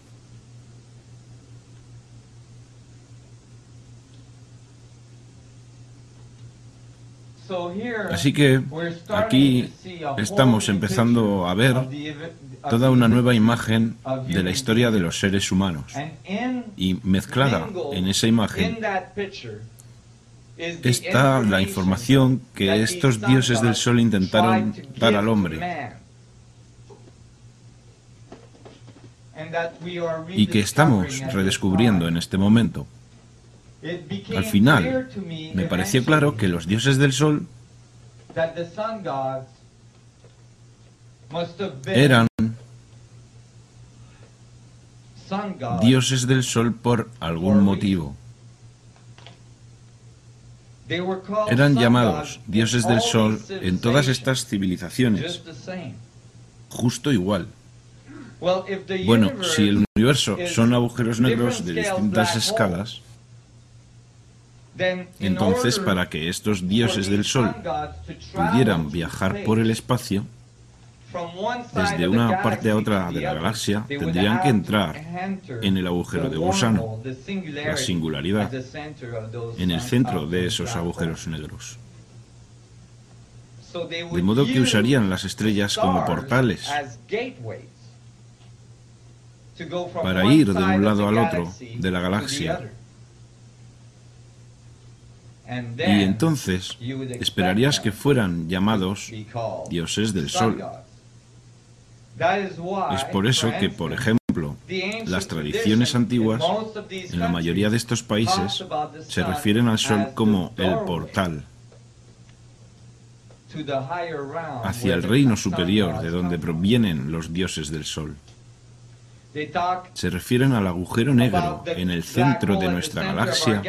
Así que aquí estamos empezando a ver toda una nueva imagen de la historia de los seres humanos. Y mezclada en esa imagen está la información que estos dioses del sol intentaron dar al hombre. Y que estamos redescubriendo en este momento. Al final, me pareció claro que los dioses del sol eran dioses del sol por algún motivo. Eran llamados dioses del sol en todas estas civilizaciones, justo igual. Bueno, si el universo son agujeros negros de distintas escalas, entonces para que estos dioses del sol pudieran viajar por el espacio, desde una parte a otra de la galaxia, tendrían que entrar en el agujero de gusano, la singularidad, en el centro de esos agujeros negros. De modo que usarían las estrellas como portales para ir de un lado al otro de la galaxia. Y entonces esperarías que fueran llamados dioses del Sol. Es por eso que, por ejemplo, las tradiciones antiguas, en la mayoría de estos países, se refieren al Sol como el portal hacia el reino superior de donde provienen los dioses del Sol. Se refieren al agujero negro en el centro de nuestra galaxia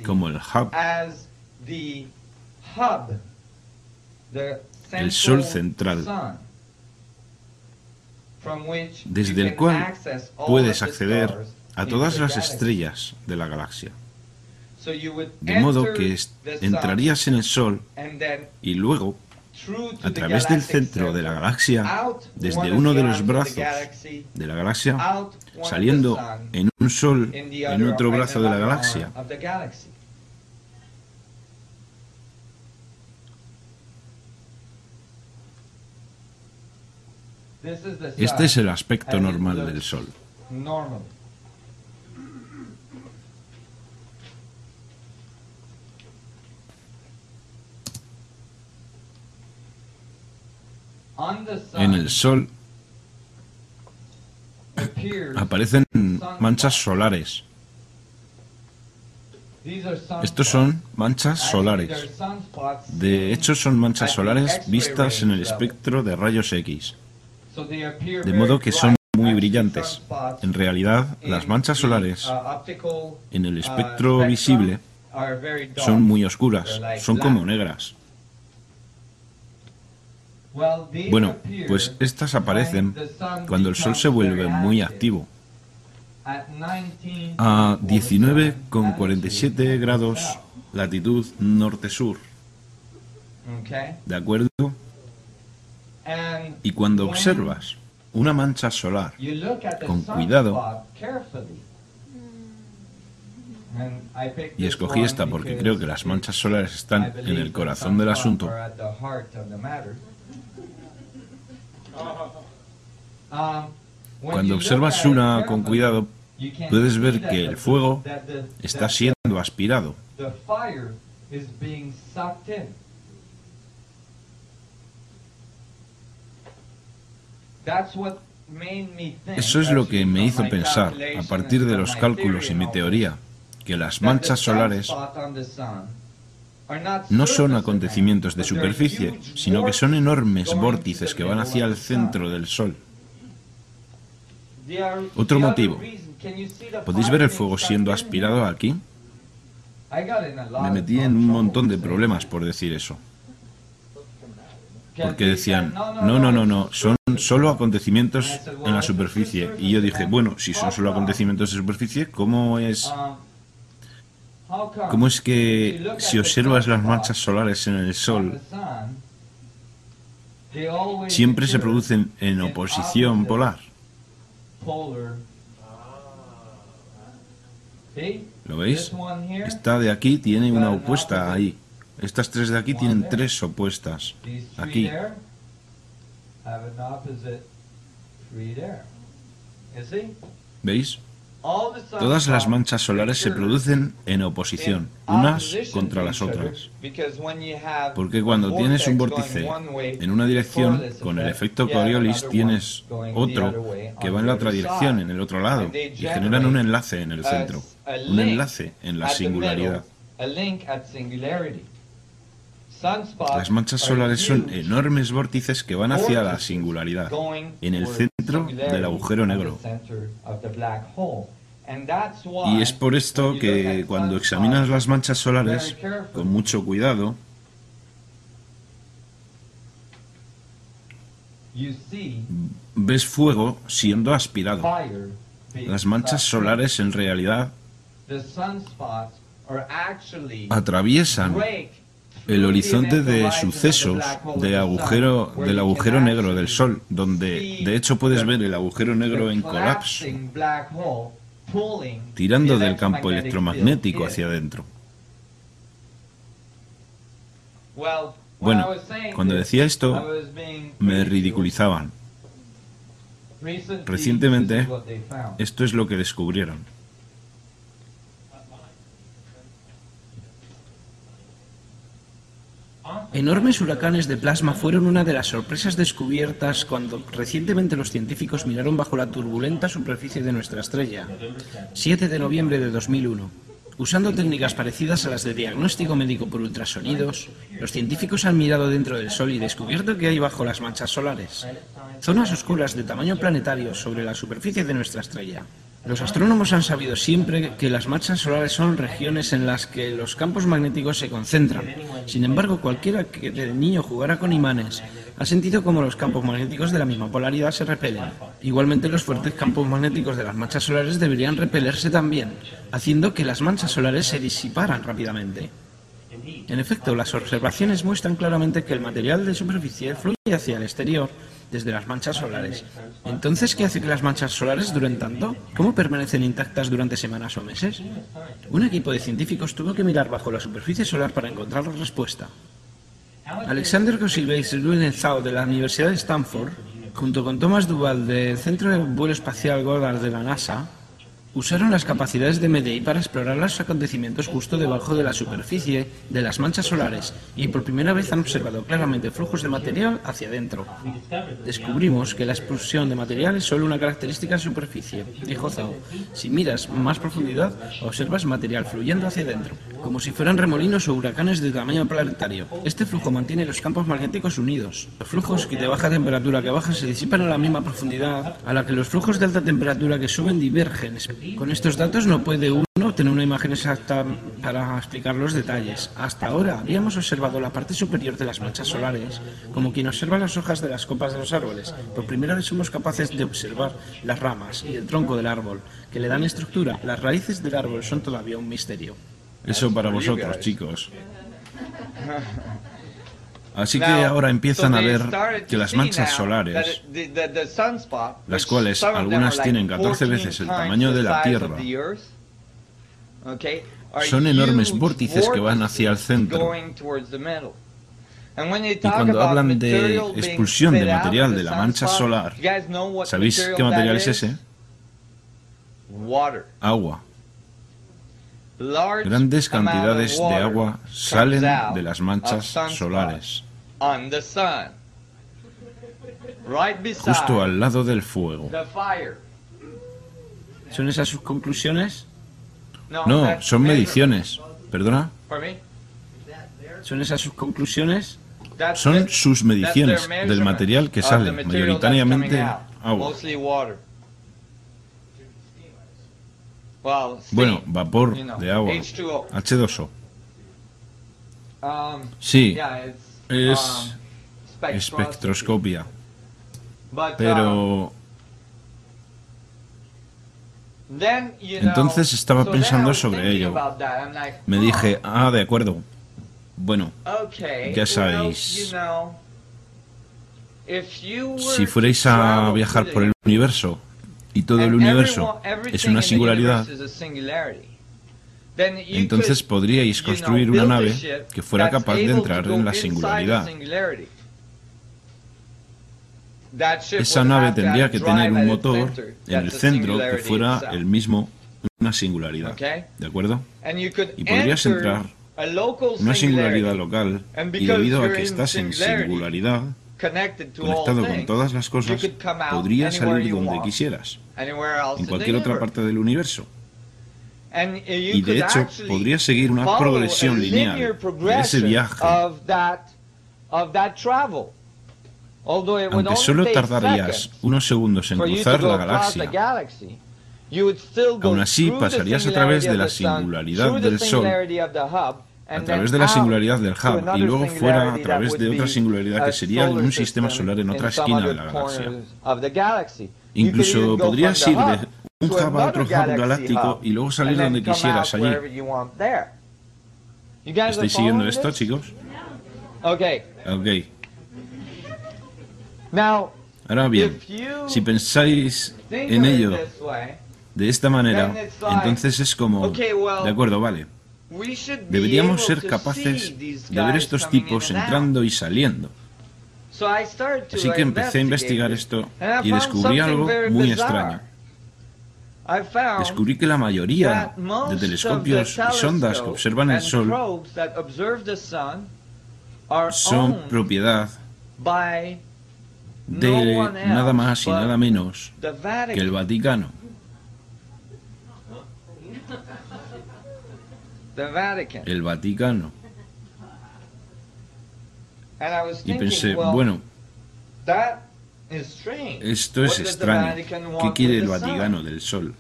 como el hub, el Sol central, desde el cual puedes acceder a todas las estrellas de la galaxia. De modo que entrarías en el Sol y luego, a través del centro de la galaxia, desde uno de los brazos de la galaxia, saliendo en un Sol en otro brazo de la galaxia. Este es el aspecto normal del Sol. En el Sol aparecen manchas solares. Estos son manchas solares. De hecho, son manchas solares vistas en el espectro de rayos X. De modo que son muy brillantes. En realidad, las manchas solares en el espectro visible son muy oscuras, son como negras. Bueno, pues estas aparecen cuando el Sol se vuelve muy activo. A 19,47 grados latitud norte-sur. ¿De acuerdo? Y cuando observas una mancha solar con cuidado, y escogí esta porque creo que las manchas solares están en el corazón del asunto, cuando observas una con cuidado, puedes ver que el fuego está siendo aspirado. Eso es lo que me hizo pensar, a partir de los cálculos y mi teoría, que las manchas solares no son acontecimientos de superficie, sino que son enormes vórtices que van hacia el centro del Sol. Otro motivo. ¿Podéis ver el fuego siendo aspirado aquí? Me metí en un montón de problemas por decir eso. Porque decían, no, son solo acontecimientos en la superficie. Y yo dije, bueno, si son solo acontecimientos de superficie, ¿cómo es que si observas las manchas solares en el Sol, siempre se producen en oposición polar? ¿Lo veis? Esta de aquí tiene una opuesta ahí. Estas tres de aquí tienen tres opuestas. Aquí. ¿Veis? Todas las manchas solares se producen en oposición, unas contra las otras. Porque cuando tienes un vórtice en una dirección, con el efecto Coriolis tienes otro que va en la otra dirección, en el otro lado, y generan un enlace en el centro, un enlace en la singularidad. Las manchas solares son enormes vórtices que van hacia la singularidad, en el centro del agujero negro. Y es por esto que cuando examinas las manchas solares con mucho cuidado, ves fuego siendo aspirado. Las manchas solares en realidad atraviesan el horizonte de sucesos del agujero negro del Sol, donde de hecho puedes ver el agujero negro en colapso, tirando del campo electromagnético hacia adentro. Bueno, cuando decía esto, me ridiculizaban. Recientemente, esto es lo que descubrieron. Enormes huracanes de plasma fueron una de las sorpresas descubiertas cuando recientemente los científicos miraron bajo la turbulenta superficie de nuestra estrella. 7 de noviembre de 2001. Usando técnicas parecidas a las de diagnóstico médico por ultrasonidos, los científicos han mirado dentro del Sol y descubierto que hay bajo las manchas solares. Zonas oscuras de tamaño planetario sobre la superficie de nuestra estrella. Los astrónomos han sabido siempre que las manchas solares son regiones en las que los campos magnéticos se concentran. Sin embargo, cualquiera que de niño jugara con imanes ha sentido como los campos magnéticos de la misma polaridad se repelen. Igualmente, los fuertes campos magnéticos de las manchas solares deberían repelerse también, haciendo que las manchas solares se disiparan rápidamente. En efecto, las observaciones muestran claramente que el material de superficie fluye hacia el exterior desde las manchas solares. Entonces, ¿qué hace que las manchas solares duren tanto? ¿Cómo permanecen intactas durante semanas o meses? Un equipo de científicos tuvo que mirar bajo la superficie solar para encontrar la respuesta. Alexander Kosilvich y Louis Zhao de la Universidad de Stanford, junto con Thomas Duval del Centro de Vuelo Espacial Goddard de la NASA, usaron las capacidades de MEDEI para explorar los acontecimientos justo debajo de la superficie de las manchas solares y por primera vez han observado claramente flujos de material hacia adentro. Descubrimos que la expulsión de material es solo una característica de superficie, dijo Zhao. Si miras más profundidad, observas material fluyendo hacia adentro, como si fueran remolinos o huracanes de tamaño planetario. Este flujo mantiene los campos magnéticos unidos. Los flujos de baja temperatura que bajan se disipan a la misma profundidad a la que los flujos de alta temperatura que suben divergen. Con estos datos no puede uno obtener una imagen exacta para explicar los detalles. Hasta ahora habíamos observado la parte superior de las manchas solares, como quien observa las hojas de las copas de los árboles. Por primera vez somos capaces de observar las ramas y el tronco del árbol, que le dan estructura. Las raíces del árbol son todavía un misterio. Eso para vosotros, chicos. Así que ahora empiezan a ver que las manchas solares, las cuales algunas tienen 14 veces el tamaño de la Tierra, son enormes vórtices que van hacia el centro. Y cuando hablan de expulsión de material de la mancha solar, ¿sabéis qué material es ese? Agua. Grandes cantidades de agua salen de las manchas solares, justo al lado del fuego. ¿Son esas sus conclusiones? No, son mediciones. ¿Perdona? ¿Son esas sus conclusiones? Son sus mediciones del material que sale, mayoritariamente agua. Bueno, vapor de agua, H2O. Sí, es espectroscopia. Pero entonces estaba pensando sobre ello. Me dije, de acuerdo. Bueno, ya sabéis, si fuerais a viajar por el universo y todo el universo es una singularidad, entonces podríais construir una nave que fuera capaz de entrar en la singularidad. Esa nave tendría que tener un motor en el centro que fuera el mismo una singularidad, ¿de acuerdo? Y podrías entrar una singularidad local y debido a que estás en singularidad, conectado con todas las cosas, podrías salir donde quisieras, en cualquier otra parte del universo. Y de hecho, podrías seguir una progresión lineal de ese viaje, aunque solo tardarías unos segundos en cruzar la galaxia. Aún así, pasarías a través de la singularidad del Sol, a través de la singularidad del hub, y luego fuera a través de otra singularidad que sería un sistema solar en otra esquina de la galaxia. Incluso podrías ir de un hub a otro hub galáctico y luego salir donde quisieras allí. ¿Estáis siguiendo esto, chicos? Ok. Ahora bien, si pensáis en ello de esta manera, entonces es como, de acuerdo, vale. Deberíamos ser capaces de ver estos tipos entrando y saliendo. Así que empecé a investigar esto y descubrí algo muy extraño. Descubrí que la mayoría de telescopios y sondas que observan el Sol son propiedad de nada más y nada menos que el Vaticano. El Vaticano. Y pensé, bueno, esto es extraño. ¿Qué quiere el Vaticano del Sol?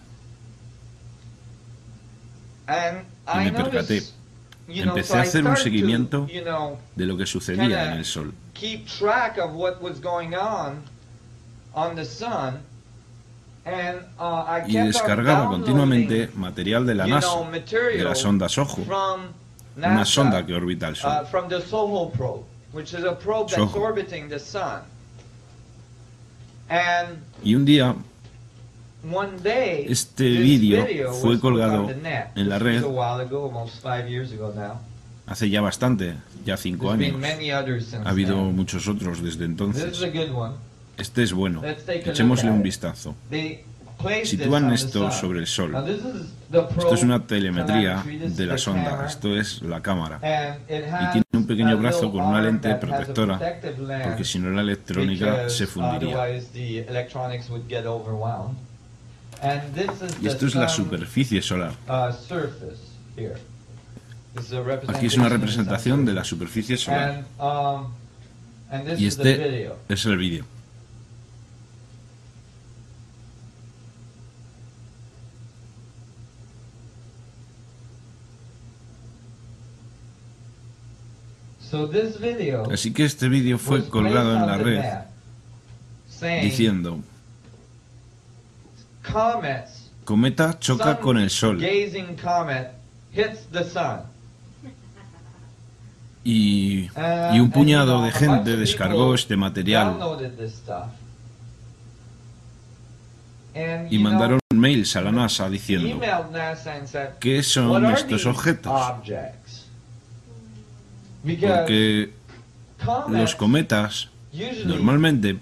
Y me percaté. Empecé a hacer un seguimiento de lo que sucedía en el Sol. Y descargaba continuamente material de la NASA, de la sonda SOHO, una sonda que orbita el Sol. SOHO. Y un día, este vídeo fue colgado en la red hace ya bastante, ya 5 años. Ha habido muchos otros desde entonces. Este es bueno, echémosle un vistazo. Sitúan esto sobre el Sol. Esto es una telemetría de la sonda, esto es la cámara. Y tiene un pequeño brazo con una lente protectora, porque si no la electrónica se fundiría. Y esto es la superficie solar. Aquí es una representación de la superficie solar. Y este es el vídeo. Así que este vídeo fue colgado en la red diciendo: cometa choca con el Sol. Y un puñado de gente descargó este material y mandaron mails a la NASA diciendo: ¿qué son estos objetos? Porque los cometas normalmente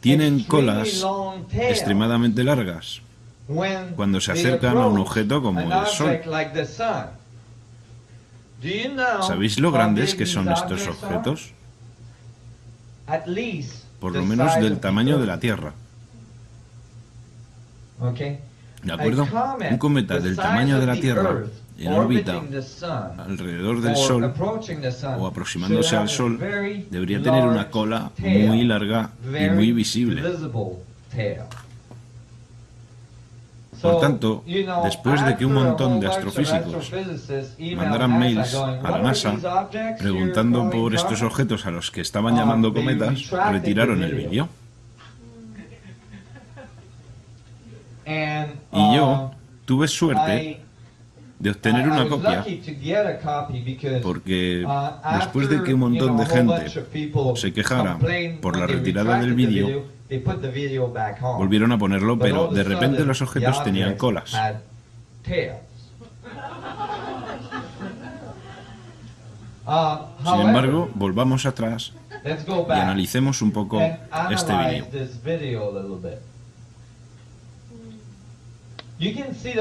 tienen colas extremadamente largas cuando se acercan a un objeto como el Sol. ¿Sabéis lo grandes que son estos objetos? Por lo menos del tamaño de la Tierra. ¿De acuerdo? Un cometa del tamaño de la Tierra, en órbita alrededor del Sol o aproximándose al Sol, debería tener una cola muy larga y muy visible. Por tanto, después de que un montón de astrofísicos mandaran mails a la NASA preguntando por estos objetos a los que estaban llamando cometas, retiraron el vídeo. Y yo tuve suerte de obtener una copia, porque después de que un montón de gente se quejara por la retirada del vídeo, volvieron a ponerlo, pero de repente los objetos tenían colas. Sin embargo, volvamos atrás y analicemos un poco este vídeo.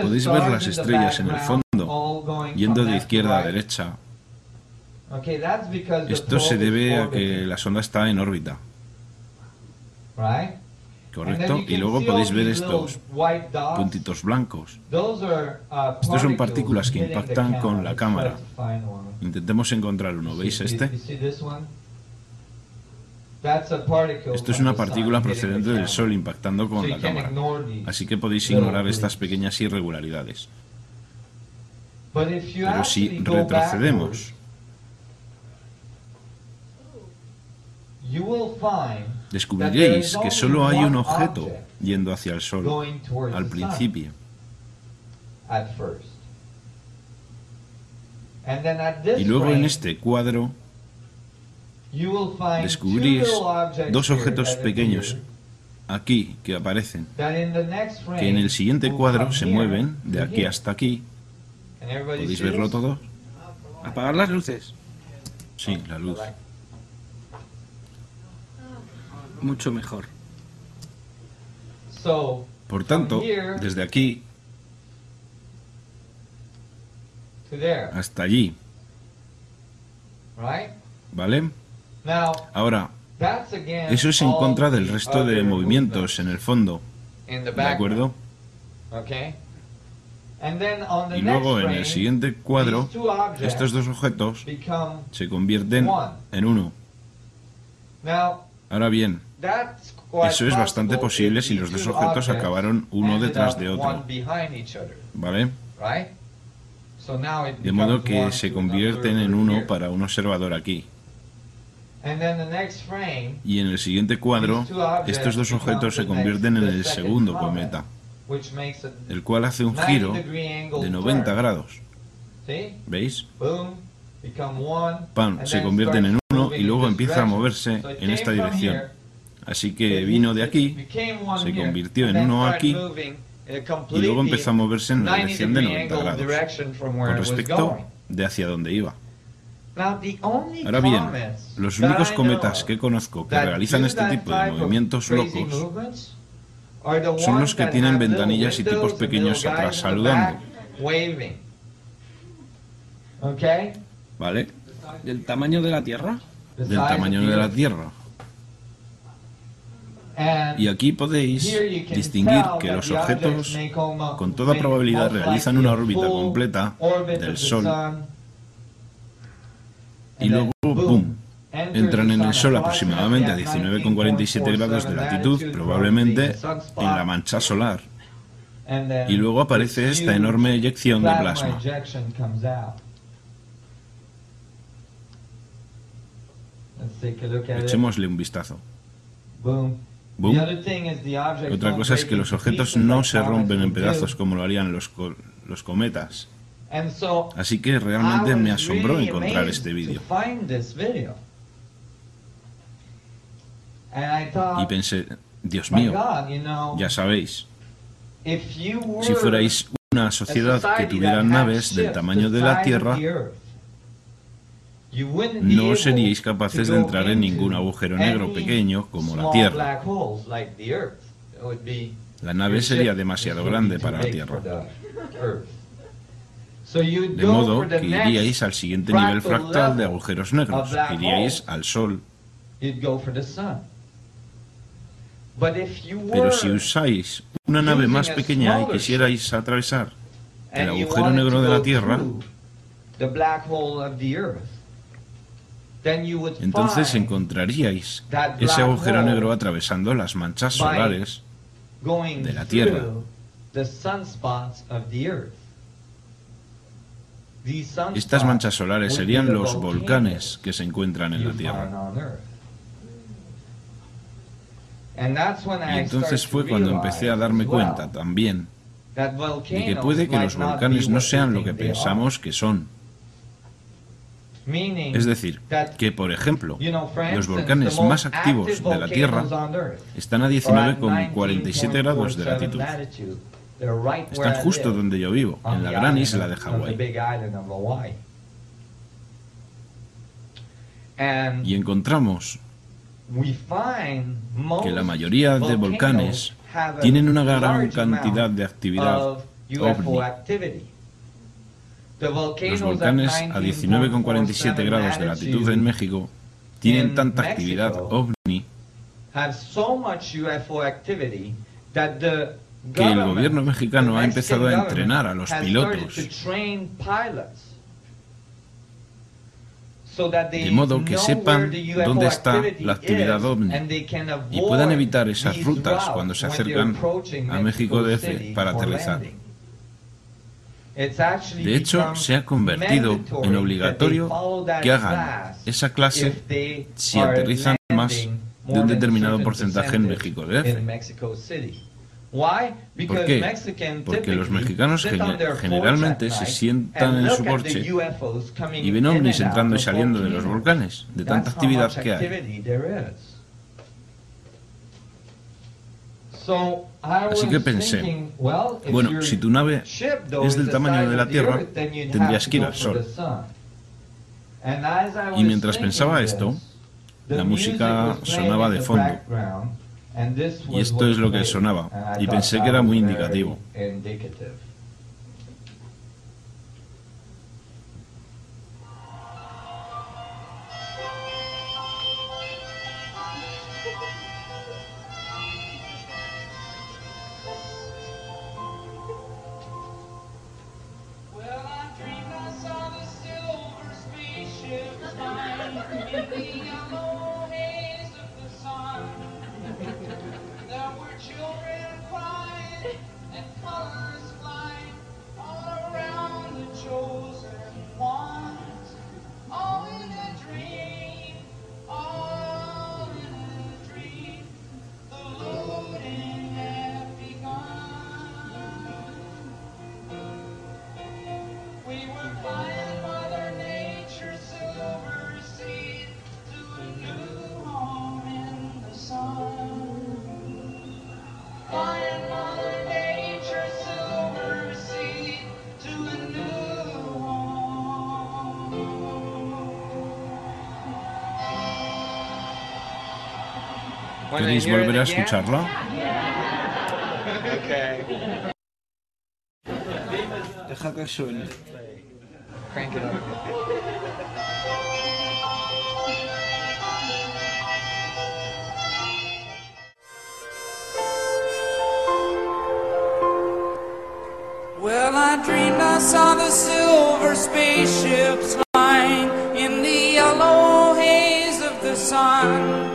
Podéis ver las estrellas en el fondo, yendo de izquierda a derecha. Esto se debe a que la sonda está en órbita. Correcto. Y luego podéis ver estos puntitos blancos. Estos son partículas que impactan con la cámara. Intentemos encontrar uno. ¿Veis este? Esto es una partícula procedente del Sol impactando con la cámara. Así que podéis ignorar estas pequeñas irregularidades. Pero si retrocedemos, descubriréis que solo hay un objeto yendo hacia el Sol al principio. Y luego en este cuadro descubrís dos objetos pequeños aquí que aparecen, que en el siguiente cuadro se mueven de aquí hasta aquí ¿Podéis verlo todo? ¿Apagar las luces? Sí, la luz. Mucho mejor. Por tanto, desde aquí hasta allí, ¿vale? Ahora, eso es en contra del resto de movimientos en el fondo, ¿de acuerdo? Y luego en el siguiente cuadro, estos dos objetos se convierten en uno. Ahora bien, eso es bastante posible si los dos objetos acabaron uno detrás de otro, ¿vale? De modo que se convierten en uno para un observador aquí. Y en el siguiente cuadro, estos dos objetos se convierten en el segundo cometa, el cual hace un giro de 90 grados. ¿Veis? ¡Pam! Se convierten en uno y luego empieza a moverse en esta dirección. Así que vino de aquí, se convirtió en uno aquí y luego empezó a moverse en la dirección de 90 grados con respecto de hacia donde iba. Ahora bien, los únicos cometas que conozco que realizan este tipo de movimientos locos son los que tienen ventanillas y tipos pequeños atrás saludando. ¿Vale? ¿Del tamaño de la Tierra? Del tamaño de la Tierra. Y aquí podéis distinguir que los objetos con toda probabilidad realizan una órbita completa del Sol y luego, ¡boom!, entran en el Sol aproximadamente a 19,47 grados de latitud, probablemente en la mancha solar. Y luego aparece esta enorme eyección de plasma. Echémosle un vistazo. Boom. Otra cosa es que los objetos no se rompen en pedazos como lo harían los cometas. Así que realmente me asombró encontrar este vídeo. Y pensé, Dios mío, ya sabéis, si fuerais una sociedad que tuviera naves del tamaño de la Tierra, no seríais capaces de entrar en ningún agujero negro pequeño como la Tierra. La nave sería demasiado grande para la Tierra. De modo que iríais al siguiente nivel fractal de agujeros negros, iríais al Sol. Pero si usáis una nave más pequeña y quisierais atravesar el agujero negro de la Tierra, entonces encontraríais ese agujero negro atravesando las manchas solares de la Tierra. Estas manchas solares serían los volcanes que se encuentran en la Tierra. Y entonces fue cuando empecé a darme cuenta también de que puede que los volcanes no sean lo que pensamos que son. Es decir, que por ejemplo, los volcanes más activos de la Tierra están a 19,47 grados de latitud. Están justo donde yo vivo, en la gran isla de Hawái. Y encontramos que la mayoría de volcanes tienen una gran cantidad de actividad ovni. Los volcanes a 19,47 grados de latitud en México tienen tanta actividad ovni que el gobierno mexicano ha empezado a entrenar a los pilotos de modo que sepan dónde está la actividad ovni y puedan evitar esas rutas cuando se acercan a México DF para aterrizar. De hecho, se ha convertido en obligatorio que hagan esa clase si aterrizan más de un determinado porcentaje en México DF. ¿Por qué? Porque los mexicanos generalmente se sientan en su coche y ven ovnis entrando y saliendo de los volcanes, de tanta actividad que hay. Así que pensé, bueno, si tu nave es del tamaño de la Tierra, tendrías que ir al Sol. Y mientras pensaba esto, la música sonaba de fondo. Y esto es lo que sonaba. Y pensé que era muy indicativo. ¿Queréis volver a escucharla? Deja que suene. Well, I dreamed I saw the silver spaceships flying in the yellow haze of the sun.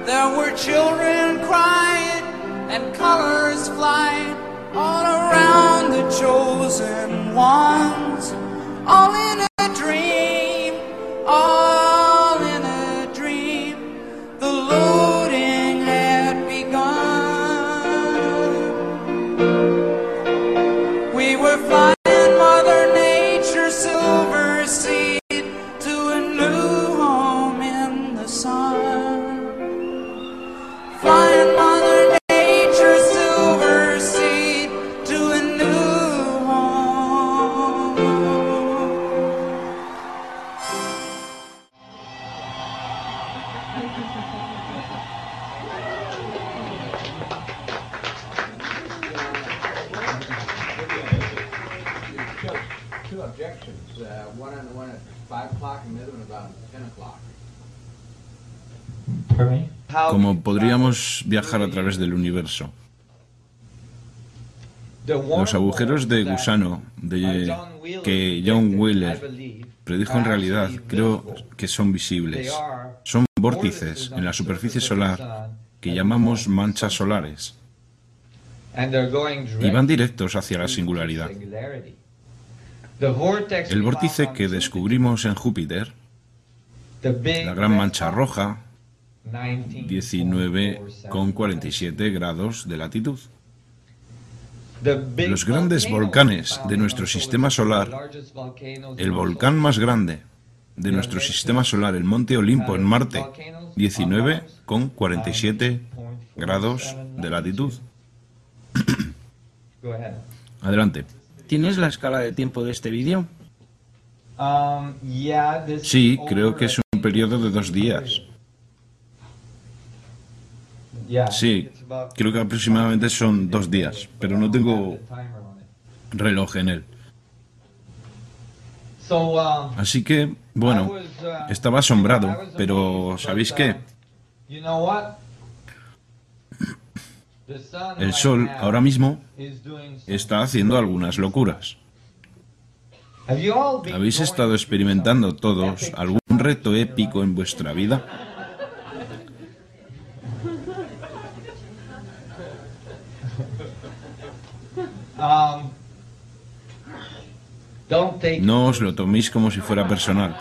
There were children crying and colors flying all around the chosen ones. All in a dream, all in a dream. The loading had begun. We were flying Mother Nature's silver seed to a new home in the sun. Flying Mother Nature's silver seed to a new home. Two objections, one at 5 o'clock and the other one about 10 o'clock. Como podríamos viajar a través del universo. Los agujeros de gusano que John Wheeler predijo en realidad creo que son visibles. Son vórtices en la superficie solar que llamamos manchas solares y van directos hacia la singularidad. El vórtice que descubrimos en Júpiter, la gran mancha roja, 19,47 grados de latitud. Los grandes volcanes de nuestro sistema solar, el volcán más grande de nuestro sistema solar, el Monte Olimpo en Marte, 19,47 grados de latitud. Adelante. ¿Tienes la escala de tiempo de este vídeo? Sí, creo que es un periodo de 2 días. Sí, creo que aproximadamente son 2 días, pero no tengo reloj en él. Así que, bueno, estaba asombrado, pero ¿sabéis qué? El Sol ahora mismo está haciendo algunas locuras. ¿Habéis estado experimentando todos algún reto épico en vuestra vida? No os lo toméis como si fuera personal.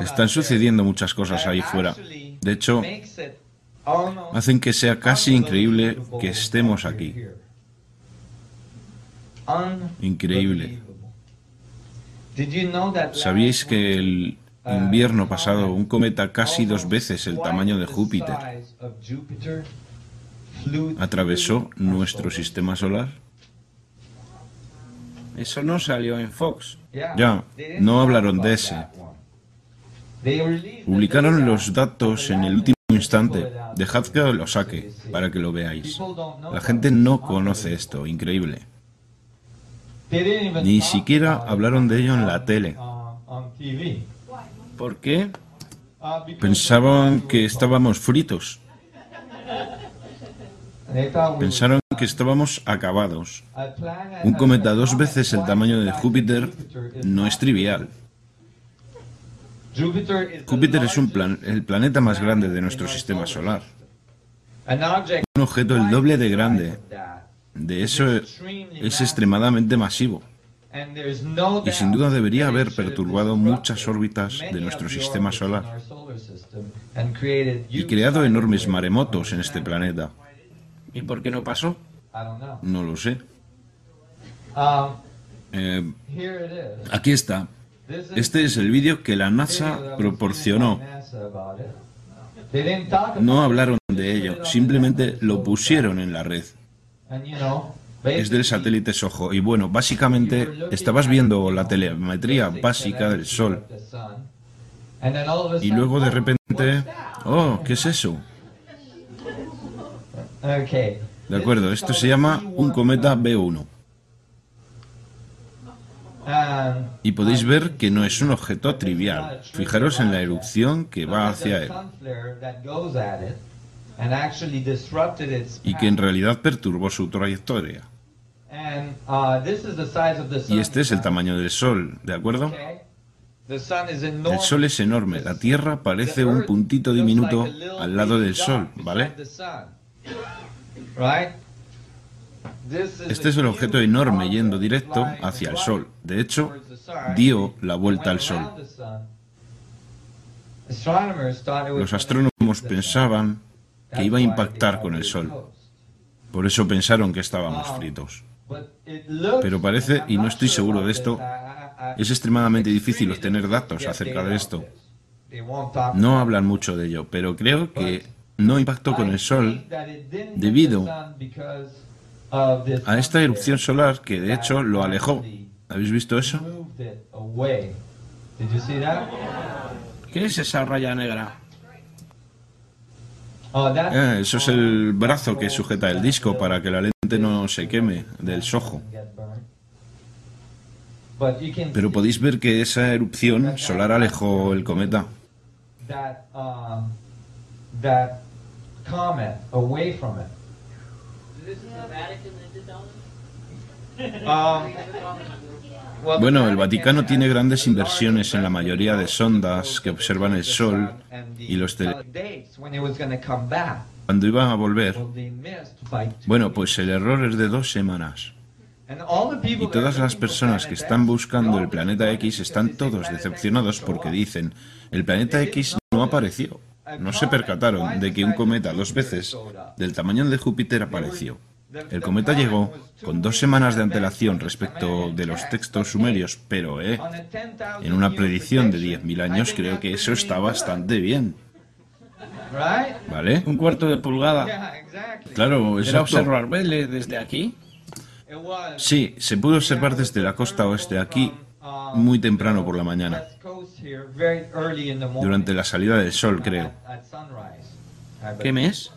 Están sucediendo muchas cosas ahí fuera. De hecho, hacen que sea casi increíble que estemos aquí. Increíble. ¿Sabíais que invierno pasado, un cometa casi 2 veces el tamaño de Júpiter atravesó nuestro sistema solar? Eso no salió en Fox. Ya, no hablaron de ese. Publicaron los datos en el último instante. Dejad que lo saque para que lo veáis. La gente no conoce esto, increíble. Ni siquiera hablaron de ello en la tele. ¿Por qué? Pensaban que estábamos fritos. Pensaron que estábamos acabados. Un cometa 2 veces el tamaño de Júpiter no es trivial. Júpiter es el planeta más grande de nuestro sistema solar. Un objeto el doble de grande. De eso es extremadamente masivo. Y sin duda debería haber perturbado muchas órbitas de nuestro sistema solar y creado enormes maremotos en este planeta. ¿Y por qué no pasó? No lo sé. Aquí está. Este es el vídeo que la NASA proporcionó. No hablaron de ello, simplemente lo pusieron en la red. Es del satélite SOHO. Y bueno, básicamente estabas viendo la telemetría básica del Sol. Y luego de repente... ¡Oh! ¿Qué es eso? De acuerdo, esto se llama un cometa B1. Y podéis ver que no es un objeto trivial. Fijaros en la erupción que va hacia él. Y que en realidad perturbó su trayectoria. Y este es el tamaño del Sol, ¿de acuerdo? El Sol es enorme, la Tierra parece un puntito diminuto al lado del Sol, ¿vale? Este es el objeto enorme yendo directo hacia el Sol. De hecho, dio la vuelta al Sol. Los astrónomos pensaban que iba a impactar con el Sol. Por eso pensaron que estábamos fritos. Pero parece, y no estoy seguro de esto, es extremadamente difícil obtener datos acerca de esto. No hablan mucho de ello, pero creo que no impactó con el Sol debido a esta erupción solar que de hecho lo alejó. ¿Habéis visto eso? ¿Qué es esa raya negra? Eso es el brazo que sujeta el disco para que la lente no se queme del SOHO. Pero podéis ver que esa erupción solar alejó el cometa. Bueno, el Vaticano tiene grandes inversiones en la mayoría de sondas que observan el Sol y los cuando iban a volver. Bueno, pues el error es de 2 semanas. Y todas las personas que están buscando el planeta X están todos decepcionados porque dicen, el planeta X no apareció. No se percataron de que un cometa 2 veces del tamaño de Júpiter apareció. El cometa llegó con 2 semanas de antelación respecto de los textos sumerios, pero en una predicción de 10.000 años creo que eso está bastante bien. ¿Vale? 1/4 de pulgada. Claro, ¿Era observable desde aquí? Sí, se pudo observar desde la costa oeste aquí muy temprano por la mañana. Durante la salida del sol, creo. ¿Qué mes?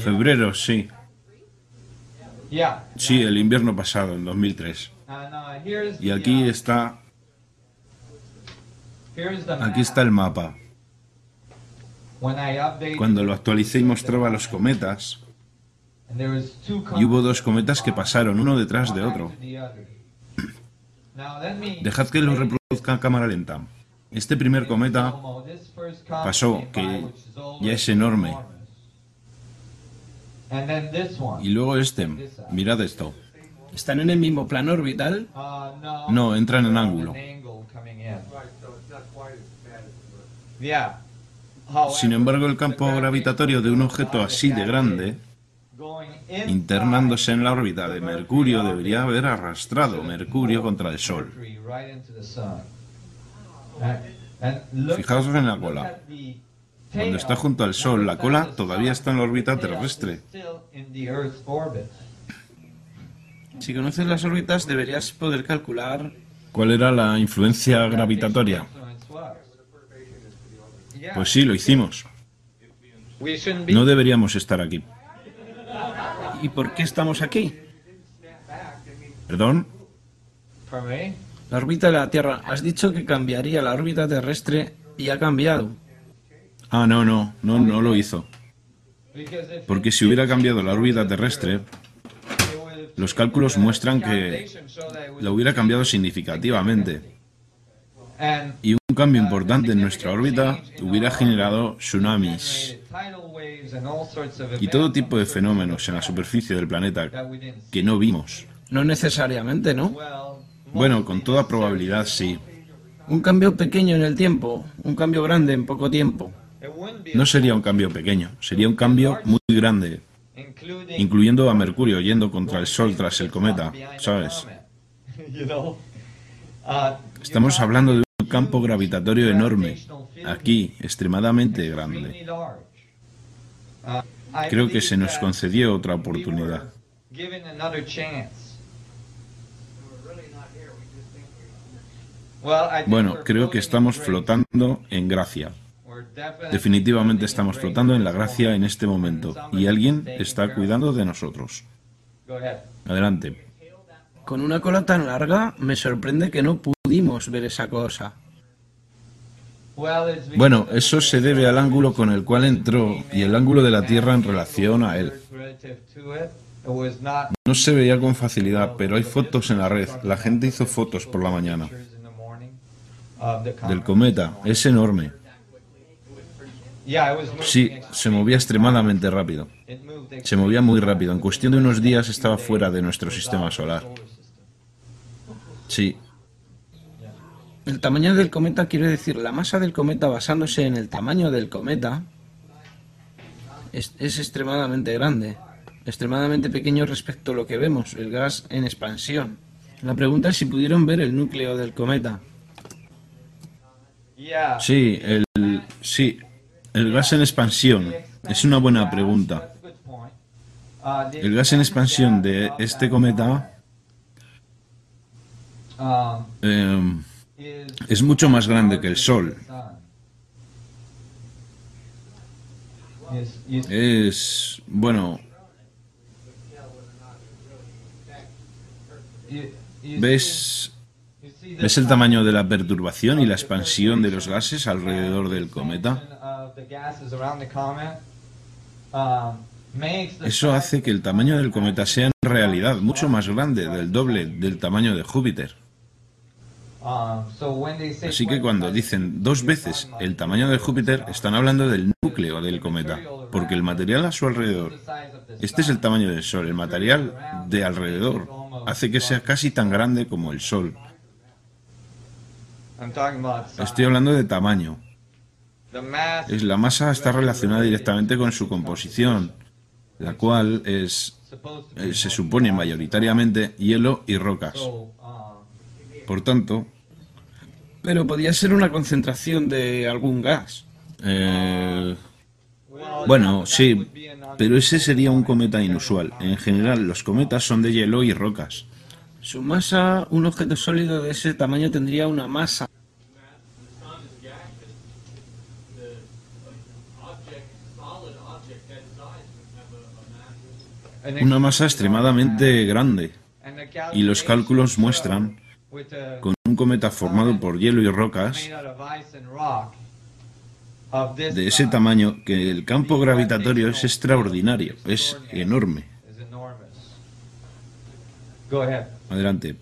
Febrero, sí. Sí, el invierno pasado, en 2003. Y aquí está el mapa. Cuando lo actualicé y mostraba los cometas, y hubo 2 cometas que pasaron uno detrás de otro. Dejad que lo reproduzca a cámara lenta. Este primer cometa pasó, que ya es enorme. Y luego este, mirad esto. ¿Están en el mismo plano orbital? No, entran en ángulo. Sin embargo, el campo gravitatorio de un objeto así de grande internándose en la órbita de Mercurio, debería haber arrastrado Mercurio contra el Sol. Fijaos en la cola. Cuando está junto al Sol, la cola todavía está en la órbita terrestre. Si conoces las órbitas, deberías poder calcular. ¿Cuál era la influencia gravitatoria? Pues sí, lo hicimos. No deberíamos estar aquí. ¿Y por qué estamos aquí? ¿Perdón? La órbita de la Tierra. Has dicho que cambiaría la órbita terrestre y ha cambiado. Ah, no lo hizo. Porque si hubiera cambiado la órbita terrestre, los cálculos muestran que la hubiera cambiado significativamente. Y un cambio importante en nuestra órbita hubiera generado tsunamis y todo tipo de fenómenos en la superficie del planeta que no vimos. No necesariamente, ¿no? Bueno, con toda probabilidad sí. Un cambio pequeño en el tiempo, un cambio grande en poco tiempo. No sería un cambio pequeño, sería un cambio muy grande, incluyendo a Mercurio yendo contra el Sol tras el cometa, ¿sabes? Estamos hablando de un campo gravitatorio enorme, aquí, extremadamente grande. Creo que se nos concedió otra oportunidad. Bueno, creo que estamos flotando en gracia. Definitivamente estamos flotando en la gracia en este momento y alguien está cuidando de nosotros. Adelante. Con una cola tan larga, me sorprende que no pudimos ver esa cosa. Bueno, eso se debe al ángulo con el cual entró y el ángulo de la Tierra en relación a él. No se veía con facilidad, pero hay fotos en la red. La gente hizo fotos por la mañana. Del cometa. Es enorme. Sí, se movía extremadamente rápido. Se movía muy rápido. En cuestión de unos días estaba fuera de nuestro sistema solar. Sí. El tamaño del cometa quiere decir la masa del cometa basándose en el tamaño del cometa es extremadamente grande, extremadamente pequeño respecto a lo que vemos, el gas en expansión. La pregunta es si pudieron ver el núcleo del cometa. Sí, el gas en expansión. Es una buena pregunta. El gas en expansión de este cometa es mucho más grande que el Sol. Bueno, ¿ves el tamaño de la perturbación y la expansión de los gases alrededor del cometa? Eso hace que el tamaño del cometa sea en realidad mucho más grande, del doble del tamaño de Júpiter. Así que cuando dicen 2 veces el tamaño de Júpiter, están hablando del núcleo del cometa, porque el material a su alrededor, este es el tamaño del Sol, el material de alrededor hace que sea casi tan grande como el Sol. Estoy hablando de tamaño. La masa está relacionada directamente con su composición, la cual se supone mayoritariamente hielo y rocas. Por tanto... Pero podía ser una concentración de algún gas. Bueno, sí, pero ese sería un cometa inusual. En general, los cometas son de hielo y rocas. Su masa, un objeto sólido de ese tamaño tendría una masa. Una masa extremadamente grande. Y los cálculos muestran, con un cometa formado por hielo y rocas, de ese tamaño, que el campo gravitatorio es extraordinario, es enorme. Adelante.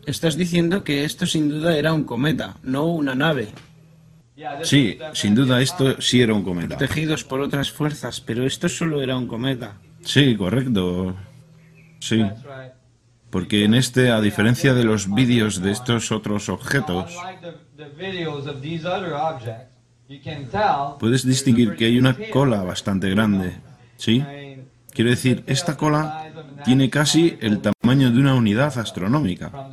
Estás diciendo que esto sin duda era un cometa, no una nave. Sí, sin duda esto sí era un cometa. Protegidos por otras fuerzas, pero esto solo era un cometa. Sí, correcto. Sí. Porque en este, a diferencia de los vídeos de estos otros objetos, puedes distinguir que hay una cola bastante grande. ¿Sí? Quiero decir, esta cola tiene casi el tamaño de una unidad astronómica,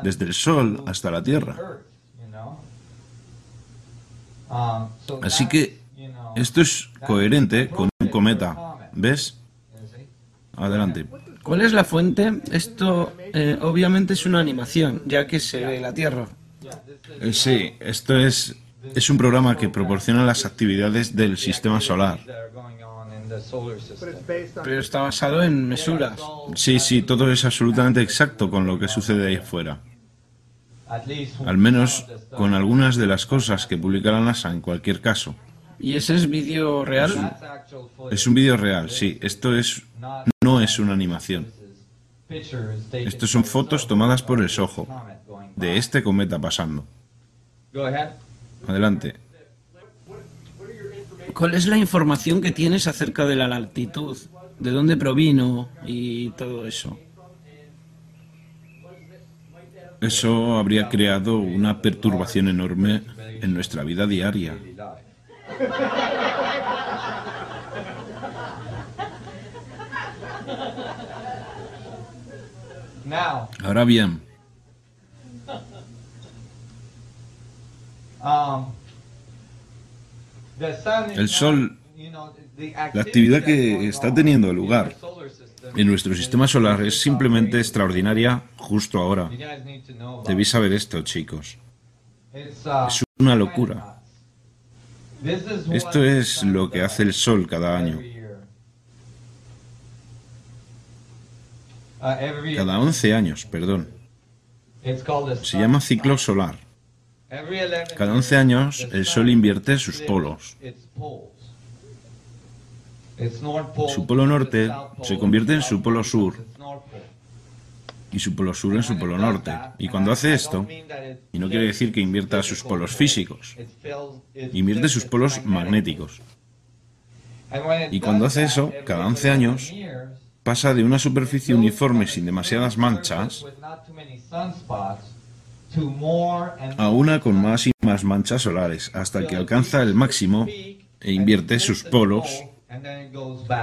desde el Sol hasta la Tierra. Así que esto es coherente con un cometa, ¿ves? Adelante. ¿Cuál es la fuente? Esto obviamente es una animación, ya que se ve la Tierra. Sí, esto es un programa que proporciona las actividades del sistema solar. Pero está basado en mesuras. Sí, todo es absolutamente exacto con lo que sucede ahí afuera. Al menos con algunas de las cosas que publica la NASA en cualquier caso. ¿Y ese es vídeo real? Es un vídeo real, sí. No es una animación. Estos son fotos tomadas por el SOHO de este cometa pasando. Adelante. ¿Cuál es la información que tienes acerca de la latitud? ¿De dónde provino y todo eso? Eso habría creado una perturbación enorme en nuestra vida diaria. Ahora bien, el Sol, la actividad que está teniendo lugar en nuestro sistema solar es simplemente extraordinaria justo ahora. Debéis saber esto, chicos. Es una locura. Esto es lo que hace el Sol cada año. Cada 11 años, perdón. Se llama ciclo solar. Cada 11 años el Sol invierte sus polos. Su polo norte se convierte en su polo sur y su polo sur en su polo norte. Y cuando hace esto, y no quiere decir que invierta sus polos físicos, invierte sus polos magnéticos. Y cuando hace eso, cada 11 años, pasa de una superficie uniforme sin demasiadas manchas a una con más y más manchas solares, hasta que alcanza el máximo e invierte sus polos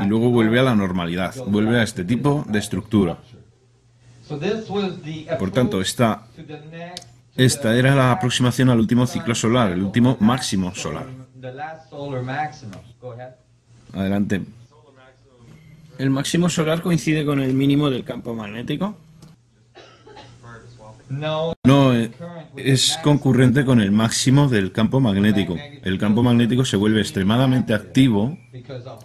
y luego vuelve a la normalidad, vuelve a este tipo de estructura. Por tanto, esta era la aproximación al último ciclo solar, el último máximo solar. Adelante. ¿El máximo solar coincide con el mínimo del campo magnético? No, es concurrente con el máximo del campo magnético. El campo magnético se vuelve extremadamente activo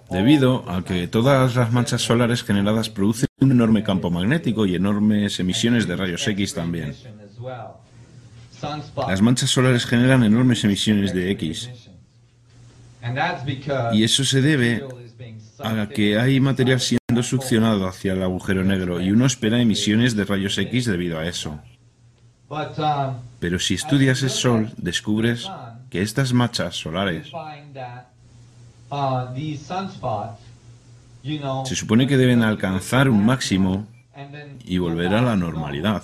debido a que todas las manchas solares generadas producen un enorme campo magnético y enormes emisiones de rayos X también. Las manchas solares generan enormes emisiones de X. Y eso se debe a que hay material siendo succionado hacia el agujero negro y uno espera emisiones de rayos X debido a eso. Pero si estudias el Sol, descubres que estas manchas solares se supone que deben alcanzar un máximo y volver a la normalidad.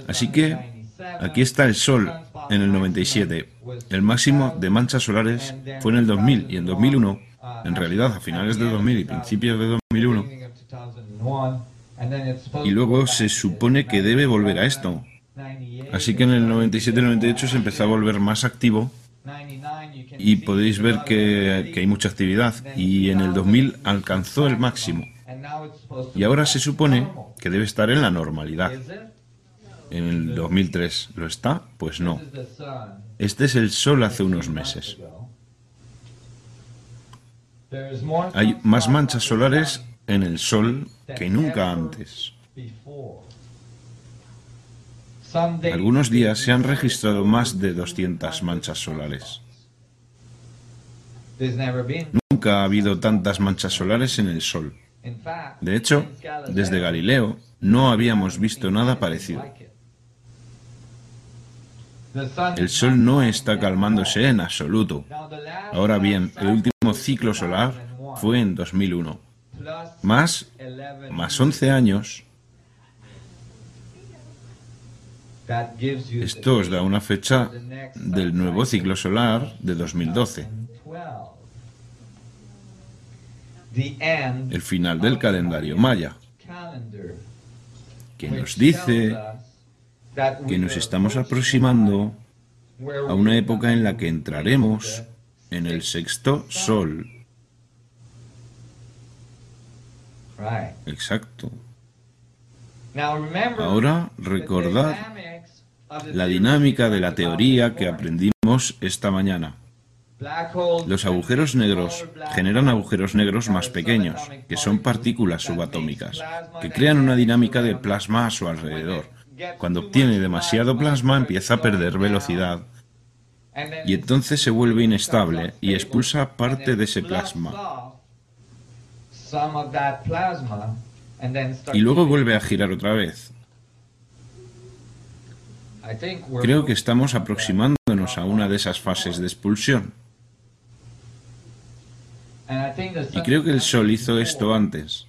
Así que aquí está el Sol en el 97. El máximo de manchas solares fue en el 2000 y en 2001, en realidad a finales de 2000 y principios de 2001, y luego se supone que debe volver a esto. Así que en el 97-98 se empezó a volver más activo y podéis ver que hay mucha actividad, y en el 2000 alcanzó el máximo y ahora se supone que debe estar en la normalidad. En el 2003 ¿lo está? Pues no. Este es el Sol hace unos meses. Hay más manchas solares en el Sol que nunca antes. Algunos días se han registrado más de 200 manchas solares. Nunca ha habido tantas manchas solares en el Sol. De hecho, desde Galileo no habíamos visto nada parecido. El Sol no está calmándose en absoluto. Ahora bien, el último ciclo solar fue en 2001. Más 11 años. Esto os da una fecha del nuevo ciclo solar de 2012. el final del calendario maya, que nos dice que nos estamos aproximando a una época en la que entraremos en el sexto sol. Exacto. Ahora recordad la dinámica de la teoría que aprendimos esta mañana. Los agujeros negros generan agujeros negros más pequeños, que son partículas subatómicas, que crean una dinámica de plasma a su alrededor. Cuando obtiene demasiado plasma, empieza a perder velocidad, y entonces se vuelve inestable y expulsa parte de ese plasma. Y luego vuelve a girar otra vez. Creo que estamos aproximándonos a una de esas fases de expulsión. Y creo que el Sol hizo esto antes.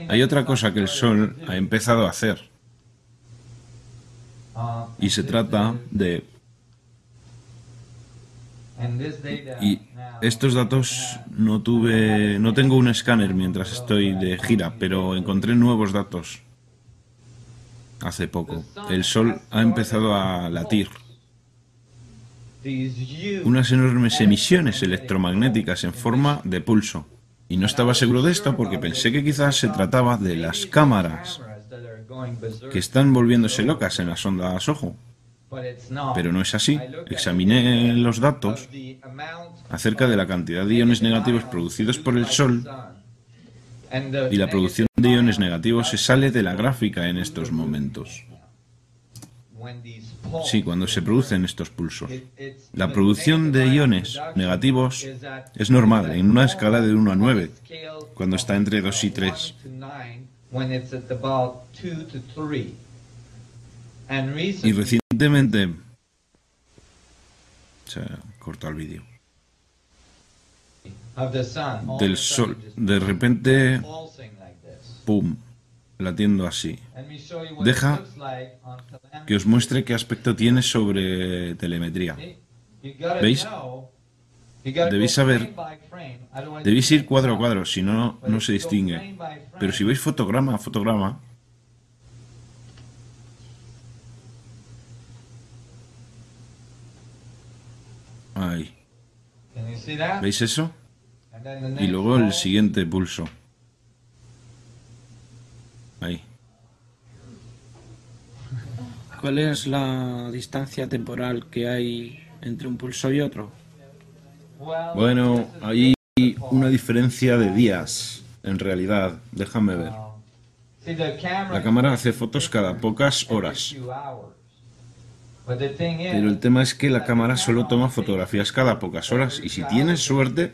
Hay otra cosa que el Sol ha empezado a hacer. Y se trata de... Y estos datos no tengo un escáner mientras estoy de gira, pero encontré nuevos datos hace poco. El Sol ha empezado a latir. Unas enormes emisiones electromagnéticas en forma de pulso. Y no estaba seguro de esto porque pensé que quizás se trataba de las cámaras que están volviéndose locas en las ondas ojo. Pero no es así. Examiné los datos acerca de la cantidad de iones negativos producidos por el Sol, y la producción de iones negativos se sale de la gráfica en estos momentos. Sí, cuando se producen estos pulsos. La producción de iones negativos es normal, en una escala de 1 a 9, cuando está entre 2 y 3. Y recientemente... Se ha cortado el vídeo. Del Sol, de repente, ¡pum!, latiendo así. Deja que os muestre qué aspecto tiene sobre telemetría. ¿Veis? Debéis saber, debéis ir cuadro a cuadro, si no, no se distingue. Pero si veis fotograma a fotograma, ahí. ¿Veis eso? Y luego el siguiente pulso. Ahí. ¿Cuál es la distancia temporal que hay entre un pulso y otro? Bueno, hay una diferencia de días, en realidad. Déjame ver. La cámara hace fotos cada pocas horas. Pero el tema es que la cámara solo toma fotografías cada pocas horas, y si tienes suerte,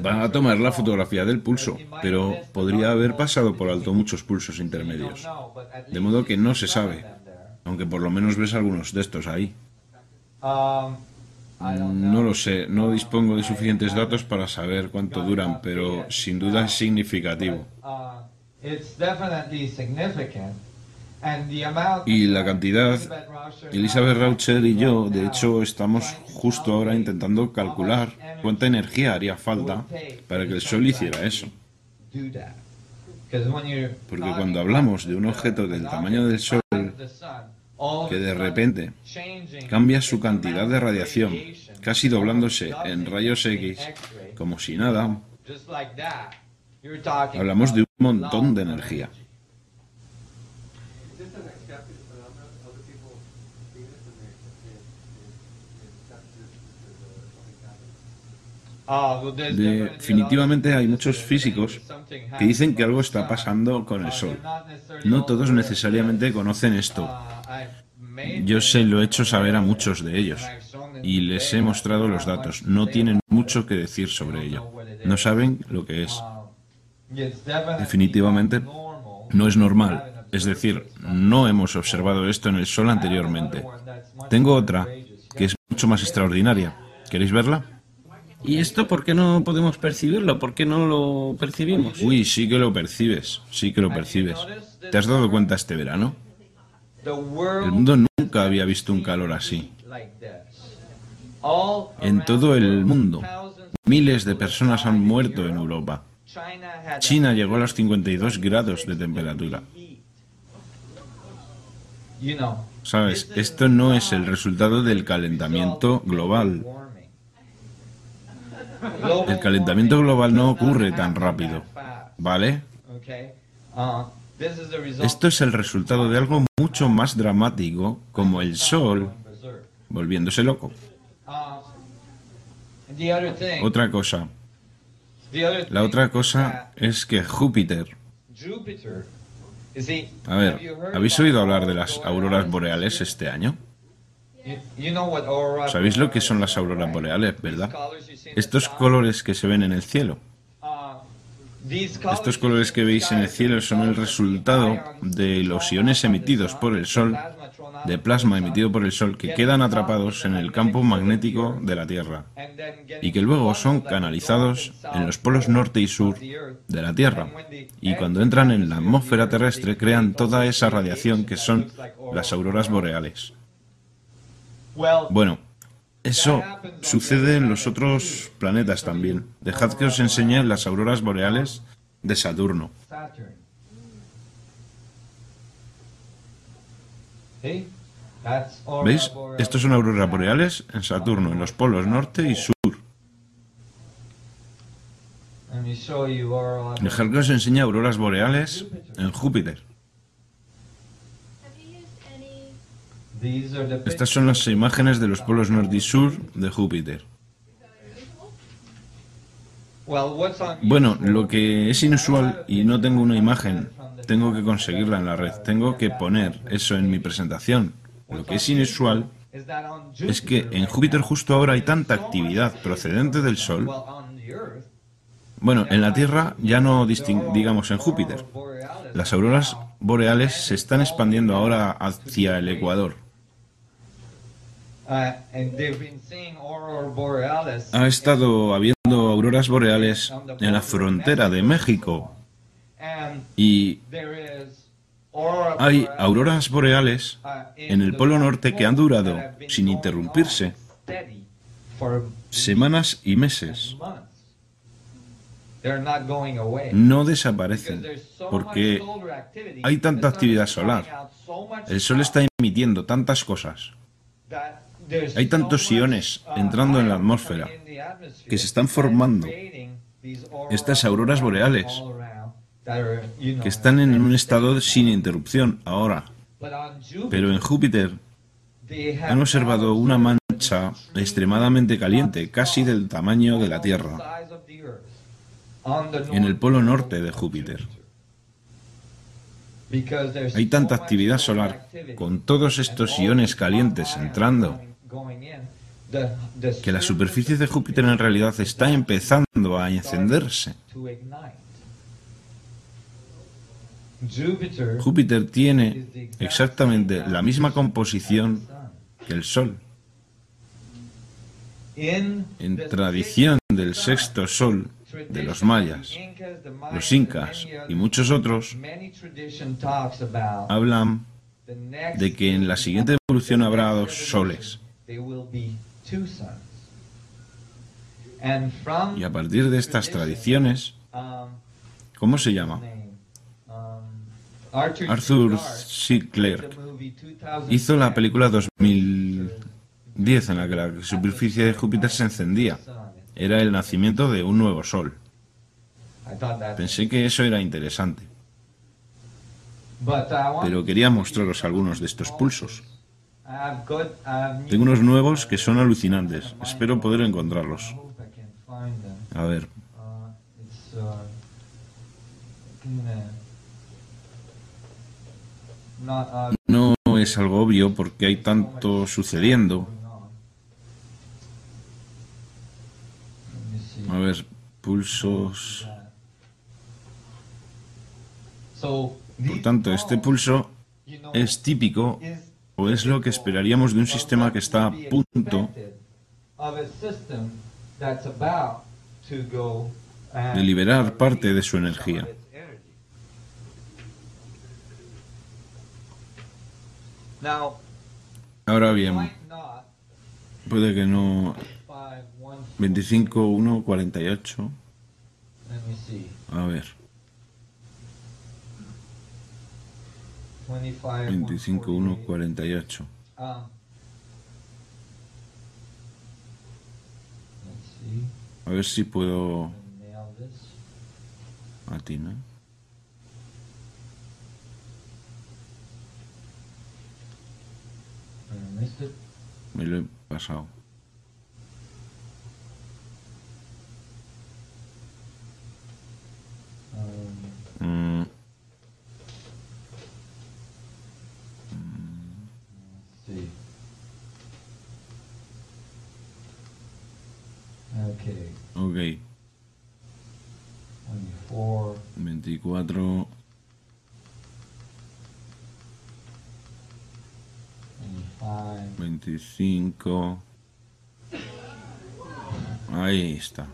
va a tomar la fotografía del pulso, pero podría haber pasado por alto muchos pulsos intermedios. De modo que no se sabe, aunque por lo menos ves algunos de estos ahí. No lo sé, no dispongo de suficientes datos para saber cuánto duran, pero sin duda es significativo. Y la cantidad, Elizabeth Raucher y yo, de hecho, estamos justo ahora intentando calcular cuánta energía haría falta para que el Sol hiciera eso. Porque cuando hablamos de un objeto del tamaño del Sol, que de repente cambia su cantidad de radiación, casi doblándose en rayos X, como si nada, hablamos de un montón de energía. Definitivamente hay muchos físicos que dicen que algo está pasando con el Sol. No todos necesariamente conocen esto. Yo se lo he hecho saber a muchos de ellos y les he mostrado los datos. No tienen mucho que decir sobre ello. No saben lo que es. Definitivamente no es normal. Es decir, no hemos observado esto en el Sol anteriormente. Tengo otra que es mucho más extraordinaria. ¿Queréis verla? ¿Y esto por qué no podemos percibirlo? ¿Por qué no lo percibimos? Uy, sí que lo percibes, sí que lo percibes. ¿Te has dado cuenta este verano? El mundo nunca había visto un calor así. En todo el mundo, Miles de personas han muerto en Europa. China llegó a los 52 grados de temperatura. ¿Sabes? Esto no es el resultado del calentamiento global. El calentamiento global no ocurre tan rápido, ¿vale? Esto es el resultado de algo mucho más dramático, como el Sol volviéndose loco. Otra cosa. La otra cosa es que Júpiter... A ver, ¿habéis oído hablar de las auroras boreales este año? ¿Sabéis lo que son las auroras boreales, verdad? Estos colores que se ven en el cielo. Estos colores que veis en el cielo son el resultado de los iones emitidos por el Sol, de plasma emitido por el Sol, que quedan atrapados en el campo magnético de la Tierra y que luego son canalizados en los polos norte y sur de la Tierra. Y cuando entran en la atmósfera terrestre crean toda esa radiación que son las auroras boreales. Bueno, eso sucede en los otros planetas también. Dejad que os enseñe las auroras boreales de Saturno. ¿Veis? Estos son auroras boreales en Saturno, en los polos norte y sur. Dejad que os enseñe auroras boreales en Júpiter. Estas son las imágenes de los polos norte y sur de Júpiter. Bueno, lo que es inusual, y no tengo una imagen, tengo que conseguirla en la red, tengo que poner eso en mi presentación. Lo que es inusual es que en Júpiter justo ahora hay tanta actividad procedente del Sol. Bueno, en la Tierra ya no digamos en Júpiter. Las auroras boreales se están expandiendo ahora hacia el Ecuador. Ha estado habiendo auroras boreales en la frontera de México y hay auroras boreales en el Polo Norte que han durado, sin interrumpirse, semanas y meses. No desaparecen porque hay tanta actividad solar. El Sol está emitiendo tantas cosas. Hay tantos iones entrando en la atmósfera que se están formando estas auroras boreales que están en un estado sin interrupción ahora. Pero en Júpiter han observado una mancha extremadamente caliente, casi del tamaño de la Tierra, en el polo norte de Júpiter. Hay tanta actividad solar, con todos estos iones calientes entrando, que la superficie de Júpiter en realidad está empezando a encenderse. Júpiter tiene exactamente la misma composición que el Sol. En tradición del sexto Sol de los mayas, los incas y muchos otros hablan de que en la siguiente evolución habrá dos soles. Y a partir de estas tradiciones, ¿cómo se llama? Arthur C. Clarke hizo la película 2010 en la que la superficie de Júpiter se encendía. Era el nacimiento de un nuevo sol. Pensé que eso era interesante. Pero quería mostraros algunos de estos pulsos. Tengo unos nuevos que son alucinantes. Espero poder encontrarlos. A ver. No es algo obvio porque hay tanto sucediendo. A ver, pulsos. Por tanto, este pulso es típico o es lo que esperaríamos de un sistema que está a punto de liberar parte de su energía. Ahora bien, puede que no 25.1.48. Let me see. A ver. 25.1.48. Let's see. A ver si puedo Nail this. atinar. I missed it. Me lo he pasado. Mm, Let's see. Okay. ok. 24. 24. 25. 25. Ahí está.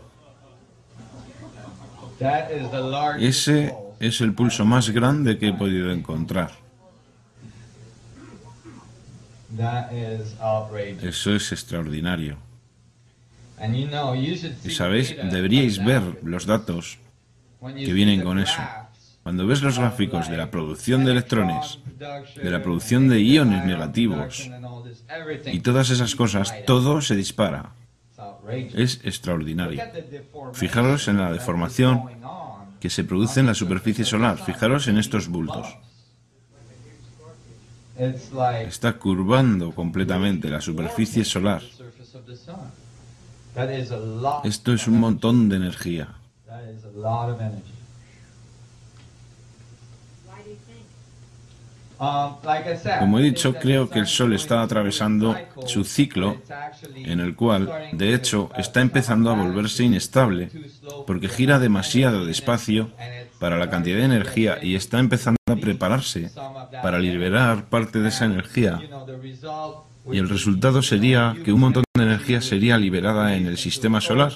That is the largest Ese pulse. es el pulso más grande que he podido encontrar. That is outrageous. Eso es extraordinario. And you know, you should Y see sabéis, data deberíais on ver that. los datos When you que see vienen the con eso. graphs Cuando ves los gráficos de la producción de electrones, production, de la producción de iones ion negativos production and all this, everything, y todas esas cosas, todo se dispara. it's outrageous. Es Look extraordinario. at the deformation Fijaros en la that is deformación going on que se produce en la superficie solar. Fijaros en estos bultos. It's like Está curvando completamente la superficie solar. the surface of the sun. That is a lot. Esto es un montón de energía. That is a lot of energy. Like I said, Como he I dicho, think that creo the que el sun Sol is está going through atravesando a cycle su ciclo, where it's actually en el cual, starting de to hecho, get está empezando a volverse inestable, too slow porque for gira the demasiado energy despacio and it's para la cantidad de energía y está empezando a prepararse para liberar parte de esa energía. you know, the result Y el resultado sería que un montón de energía sería liberada en el sistema solar,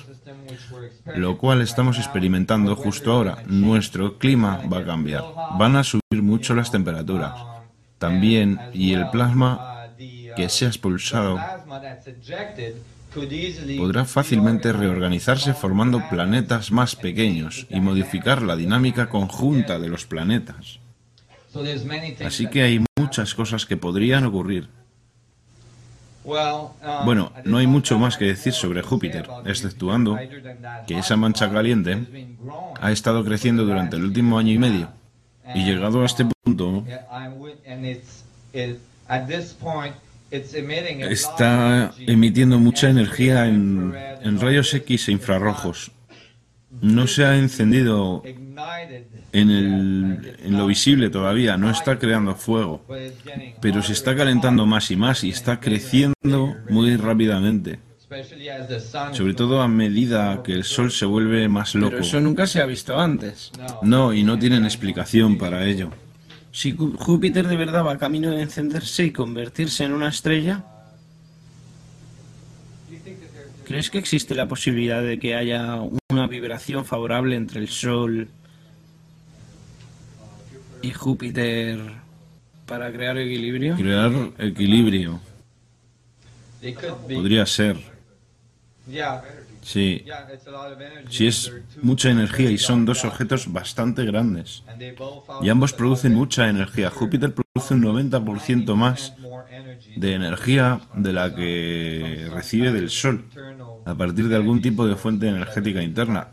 lo cual estamos experimentando justo ahora. Nuestro clima va a cambiar. Van a subir mucho las temperaturas. También, y el plasma que se ha expulsado podrá fácilmente reorganizarse formando planetas más pequeños y modificar la dinámica conjunta de los planetas. Así que hay muchas cosas que podrían ocurrir. Bueno, no hay mucho más que decir sobre Júpiter, exceptuando que esa mancha caliente ha estado creciendo durante el último año y medio. Y llegado a este punto, está emitiendo mucha energía en rayos X e infrarrojos. No se ha encendido en lo visible todavía, no está creando fuego, pero se está calentando más y está creciendo muy rápidamente. Sobre todo a medida que el Sol se vuelve más loco. Pero eso nunca se ha visto antes. No, y no tienen explicación para ello. Si Júpiter de verdad va camino de encenderse y convertirse en una estrella, ¿crees que existe la posibilidad de que haya una vibración favorable entre el Sol y Júpiter para crear equilibrio? Crear equilibrio. Podría ser. Sí. Si es mucha energía y son dos objetos bastante grandes. Y ambos producen mucha energía. Júpiter produce un 90% más de energía de la que recibe del Sol, a partir de algún tipo de fuente energética interna.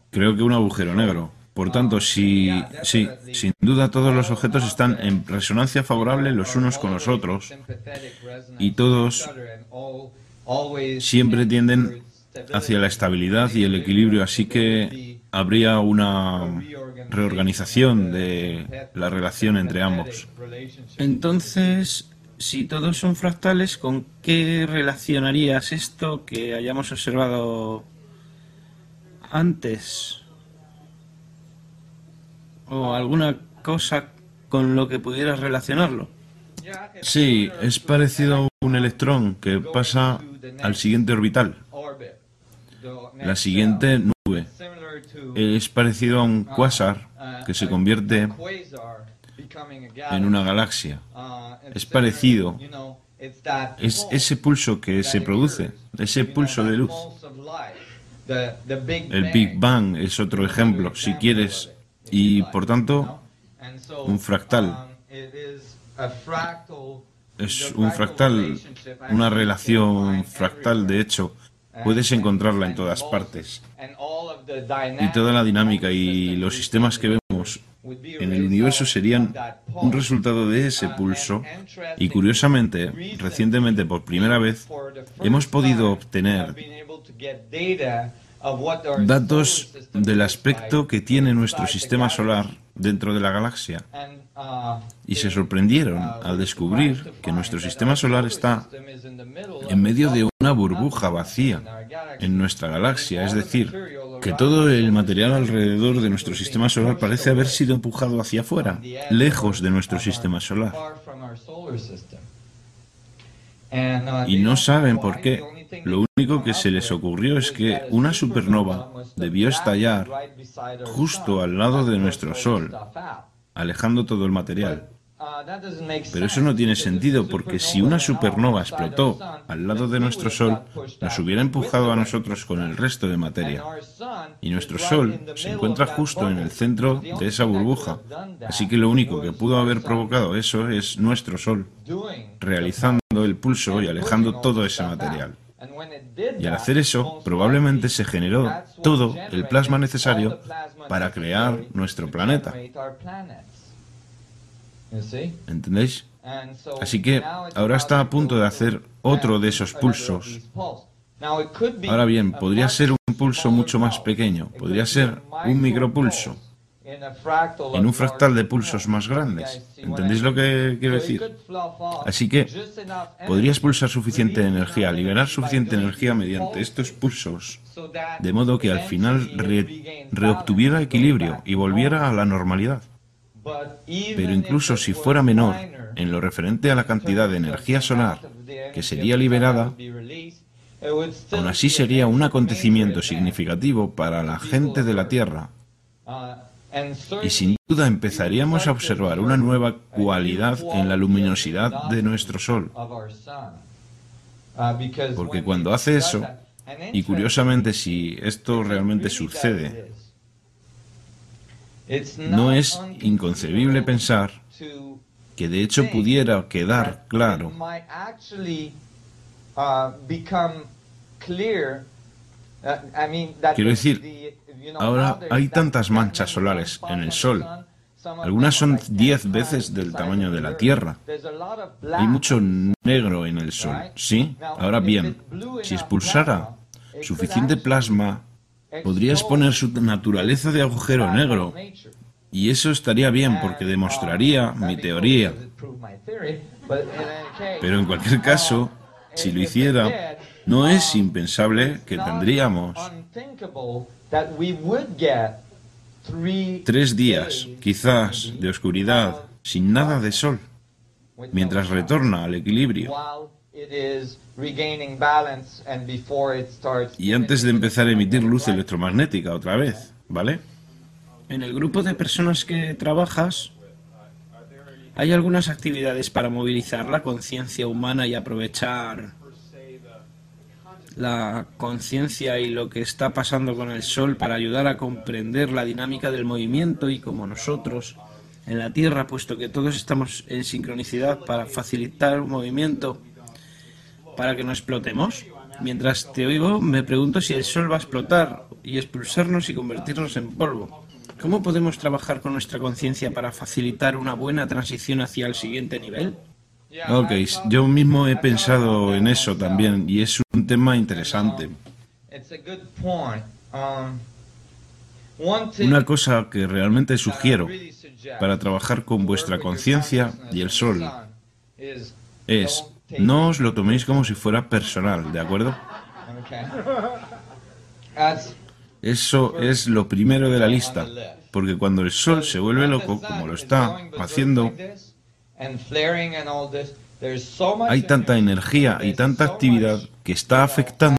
Creo que un agujero negro. Por tanto, sí, sin duda todos los objetos están en resonancia favorable los unos con los otros y todos siempre tienden hacia la estabilidad y el equilibrio, así que habría una reorganización de la relación entre ambos. Entonces, si todos son fractales, ¿con qué relacionarías esto que hayamos observado antes? ¿O alguna cosa con lo que pudieras relacionarlo? Sí, es parecido a un electrón que pasa al siguiente orbital, la siguiente nube. Es parecido a un cuásar que se convierte en una galaxia. Es parecido. Es ese pulso que se produce, ese pulso de luz. El Big Bang es otro ejemplo, si quieres, y por tanto, un fractal. Es un fractal, una relación fractal, de hecho, puedes encontrarla en todas partes. Y toda la dinámica y los sistemas que vemos en el universo serían un resultado de ese pulso. Y curiosamente, recientemente por primera vez, hemos podido obtener datos del aspecto que tiene nuestro sistema solar dentro de la galaxia. Y se sorprendieron al descubrir que nuestro sistema solar está en medio de una burbuja vacía en nuestra galaxia, es decir, que todo el material alrededor de nuestro sistema solar parece haber sido empujado hacia afuera, lejos de nuestro sistema solar. Y no saben por qué. Lo único que se les ocurrió es que una supernova debió estallar justo al lado de nuestro Sol, alejando todo el material. Pero eso no tiene sentido, porque si una supernova explotó al lado de nuestro Sol, nos hubiera empujado a nosotros con el resto de materia. Y nuestro Sol se encuentra justo en el centro de esa burbuja. Así que lo único que pudo haber provocado eso es nuestro Sol, realizando el pulso y alejando todo ese material. Y al hacer eso, probablemente se generó todo el plasma necesario para crear nuestro planeta. ¿Entendéis? Así que ahora está a punto de hacer otro de esos pulsos. Ahora bien, podría ser un pulso mucho más pequeño, podría ser un micropulso en un fractal de pulsos más grandes. ¿Entendéis lo que quiero decir? Así que podría expulsar suficiente energía, liberar suficiente energía mediante estos pulsos, de modo que al final reobtuviera equilibrio y volviera a la normalidad. Pero incluso si fuera menor en lo referente a la cantidad de energía solar que sería liberada, aún así sería un acontecimiento significativo para la gente de la Tierra. Y sin duda empezaríamos a observar una nueva cualidad en la luminosidad de nuestro Sol. Porque cuando hace eso, y curiosamente si esto realmente sucede, no es inconcebible pensar que de hecho pudiera quedar claro quiero decir, ahora hay tantas manchas solares en el Sol. Algunas son 10 veces del tamaño de la Tierra. Hay mucho negro en el Sol, ¿sí? Ahora bien, si expulsara suficiente plasma, podría exponer su naturaleza de agujero negro. Y eso estaría bien porque demostraría mi teoría. Pero en cualquier caso, si lo hiciera, no es impensable que tendríamos 3 días, quizás, de oscuridad, sin nada de sol, mientras retorna al equilibrio. Y antes de empezar a emitir luz electromagnética otra vez, ¿vale? En el grupo de personas que trabajas, ¿hay algunas actividades para movilizar la conciencia humana y aprovechar la conciencia y lo que está pasando con el Sol para ayudar a comprender la dinámica del movimiento y como nosotros en la Tierra, puesto que todos estamos en sincronicidad para facilitar un movimiento para que no explotemos? Mientras te oigo, me pregunto si el Sol va a explotar y expulsarnos y convertirnos en polvo. ¿Cómo podemos trabajar con nuestra conciencia para facilitar una buena transición hacia el siguiente nivel? Ok, yo mismo he pensado en eso también y es un tema interesante. Una cosa que realmente sugiero para trabajar con vuestra conciencia y el Sol es, no os lo toméis como si fuera personal, ¿de acuerdo? Eso es lo primero de la lista, porque cuando el Sol se vuelve loco, como lo está haciendo, hay tanta energía y tanta actividad que está afectando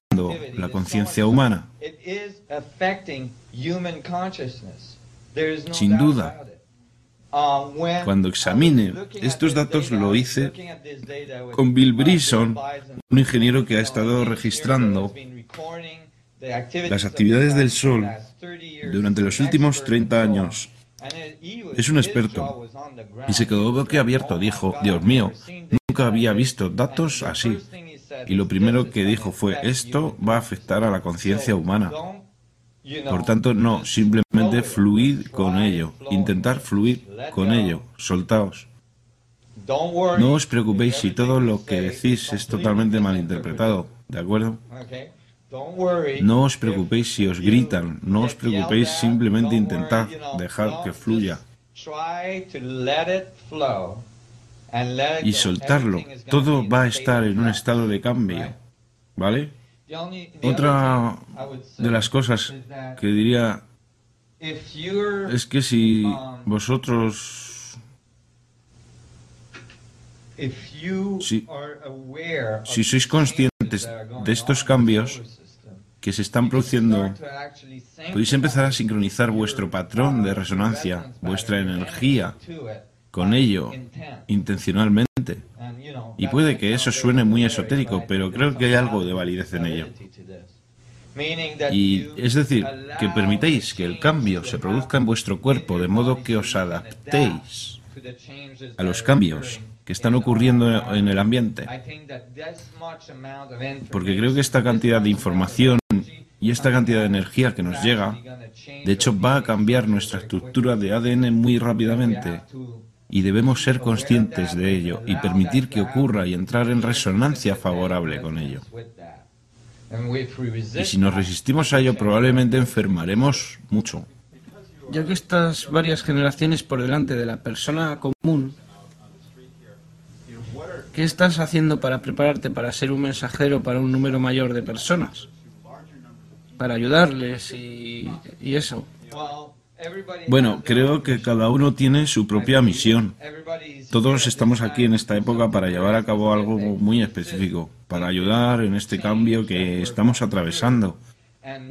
la conciencia humana. Sin duda. Cuando examine estos datos, lo hice con Bill Bryson, un ingeniero que ha estado registrando Las actividades del Sol durante los últimos 30 años. Es un experto y se quedó boquiabierto. Dijo, Dios mío, nunca había visto datos así. Y lo primero que dijo fue, esto va a afectar a la conciencia humana. Por tanto, no, simplemente fluid con ello, intentar fluir con ello, soltaos. No os preocupéis si todo lo que decís es totalmente malinterpretado, ¿de acuerdo? No os preocupéis si os gritan, no os preocupéis, simplemente intentad dejar que fluya y soltarlo. Todo va a estar en un estado de cambio, ¿vale? Otra de las cosas que diría es que si vosotros, si sois conscientes de estos cambios que se están produciendo, podéis empezar a sincronizar vuestro patrón de resonancia, vuestra energía, con ello, intencionalmente. Y puede que eso suene muy esotérico, pero creo que hay algo de validez en ello. Y es decir, que permitéis que el cambio se produzca en vuestro cuerpo, de modo que os adaptéis a los cambios que están ocurriendo en el ambiente. Porque creo que esta cantidad de información y esta cantidad de energía que nos llega, de hecho, va a cambiar nuestra estructura de ADN muy rápidamente. Y debemos ser conscientes de ello y permitir que ocurra y entrar en resonancia favorable con ello. Y si nos resistimos a ello, probablemente enfermaremos mucho. Ya que estás varias generaciones por delante de la persona común, ¿qué estás haciendo para prepararte para ser un mensajero para un número mayor de personas? Para ayudarles y eso. Bueno, creo que cada uno tiene su propia misión. Todos estamos aquí en esta época para llevar a cabo algo muy específico, para ayudar en este cambio que estamos atravesando.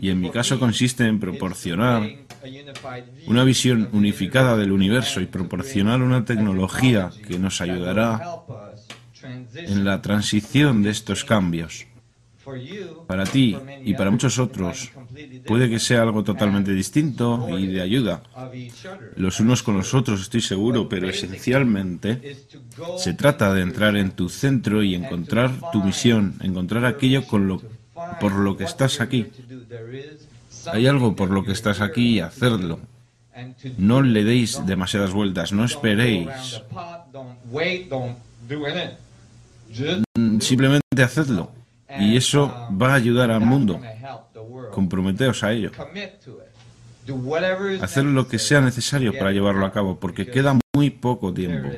Y en mi caso consiste en proporcionar una visión unificada del universo y proporcionar una tecnología que nos ayudará en la transición de estos cambios. Para ti y para muchos otros puede que sea algo totalmente distinto y de ayuda los unos con los otros, estoy seguro, pero esencialmente se trata de entrar en tu centro y encontrar tu misión, encontrar aquello por lo que estás aquí. Hay algo por lo que estás aquí y hacerlo. No le deis demasiadas vueltas, no esperéis. Simplemente hacedlo. Y eso va a ayudar al mundo. Comprometeos a ello. Hacer lo que sea necesario para llevarlo a cabo, porque queda muy poco tiempo.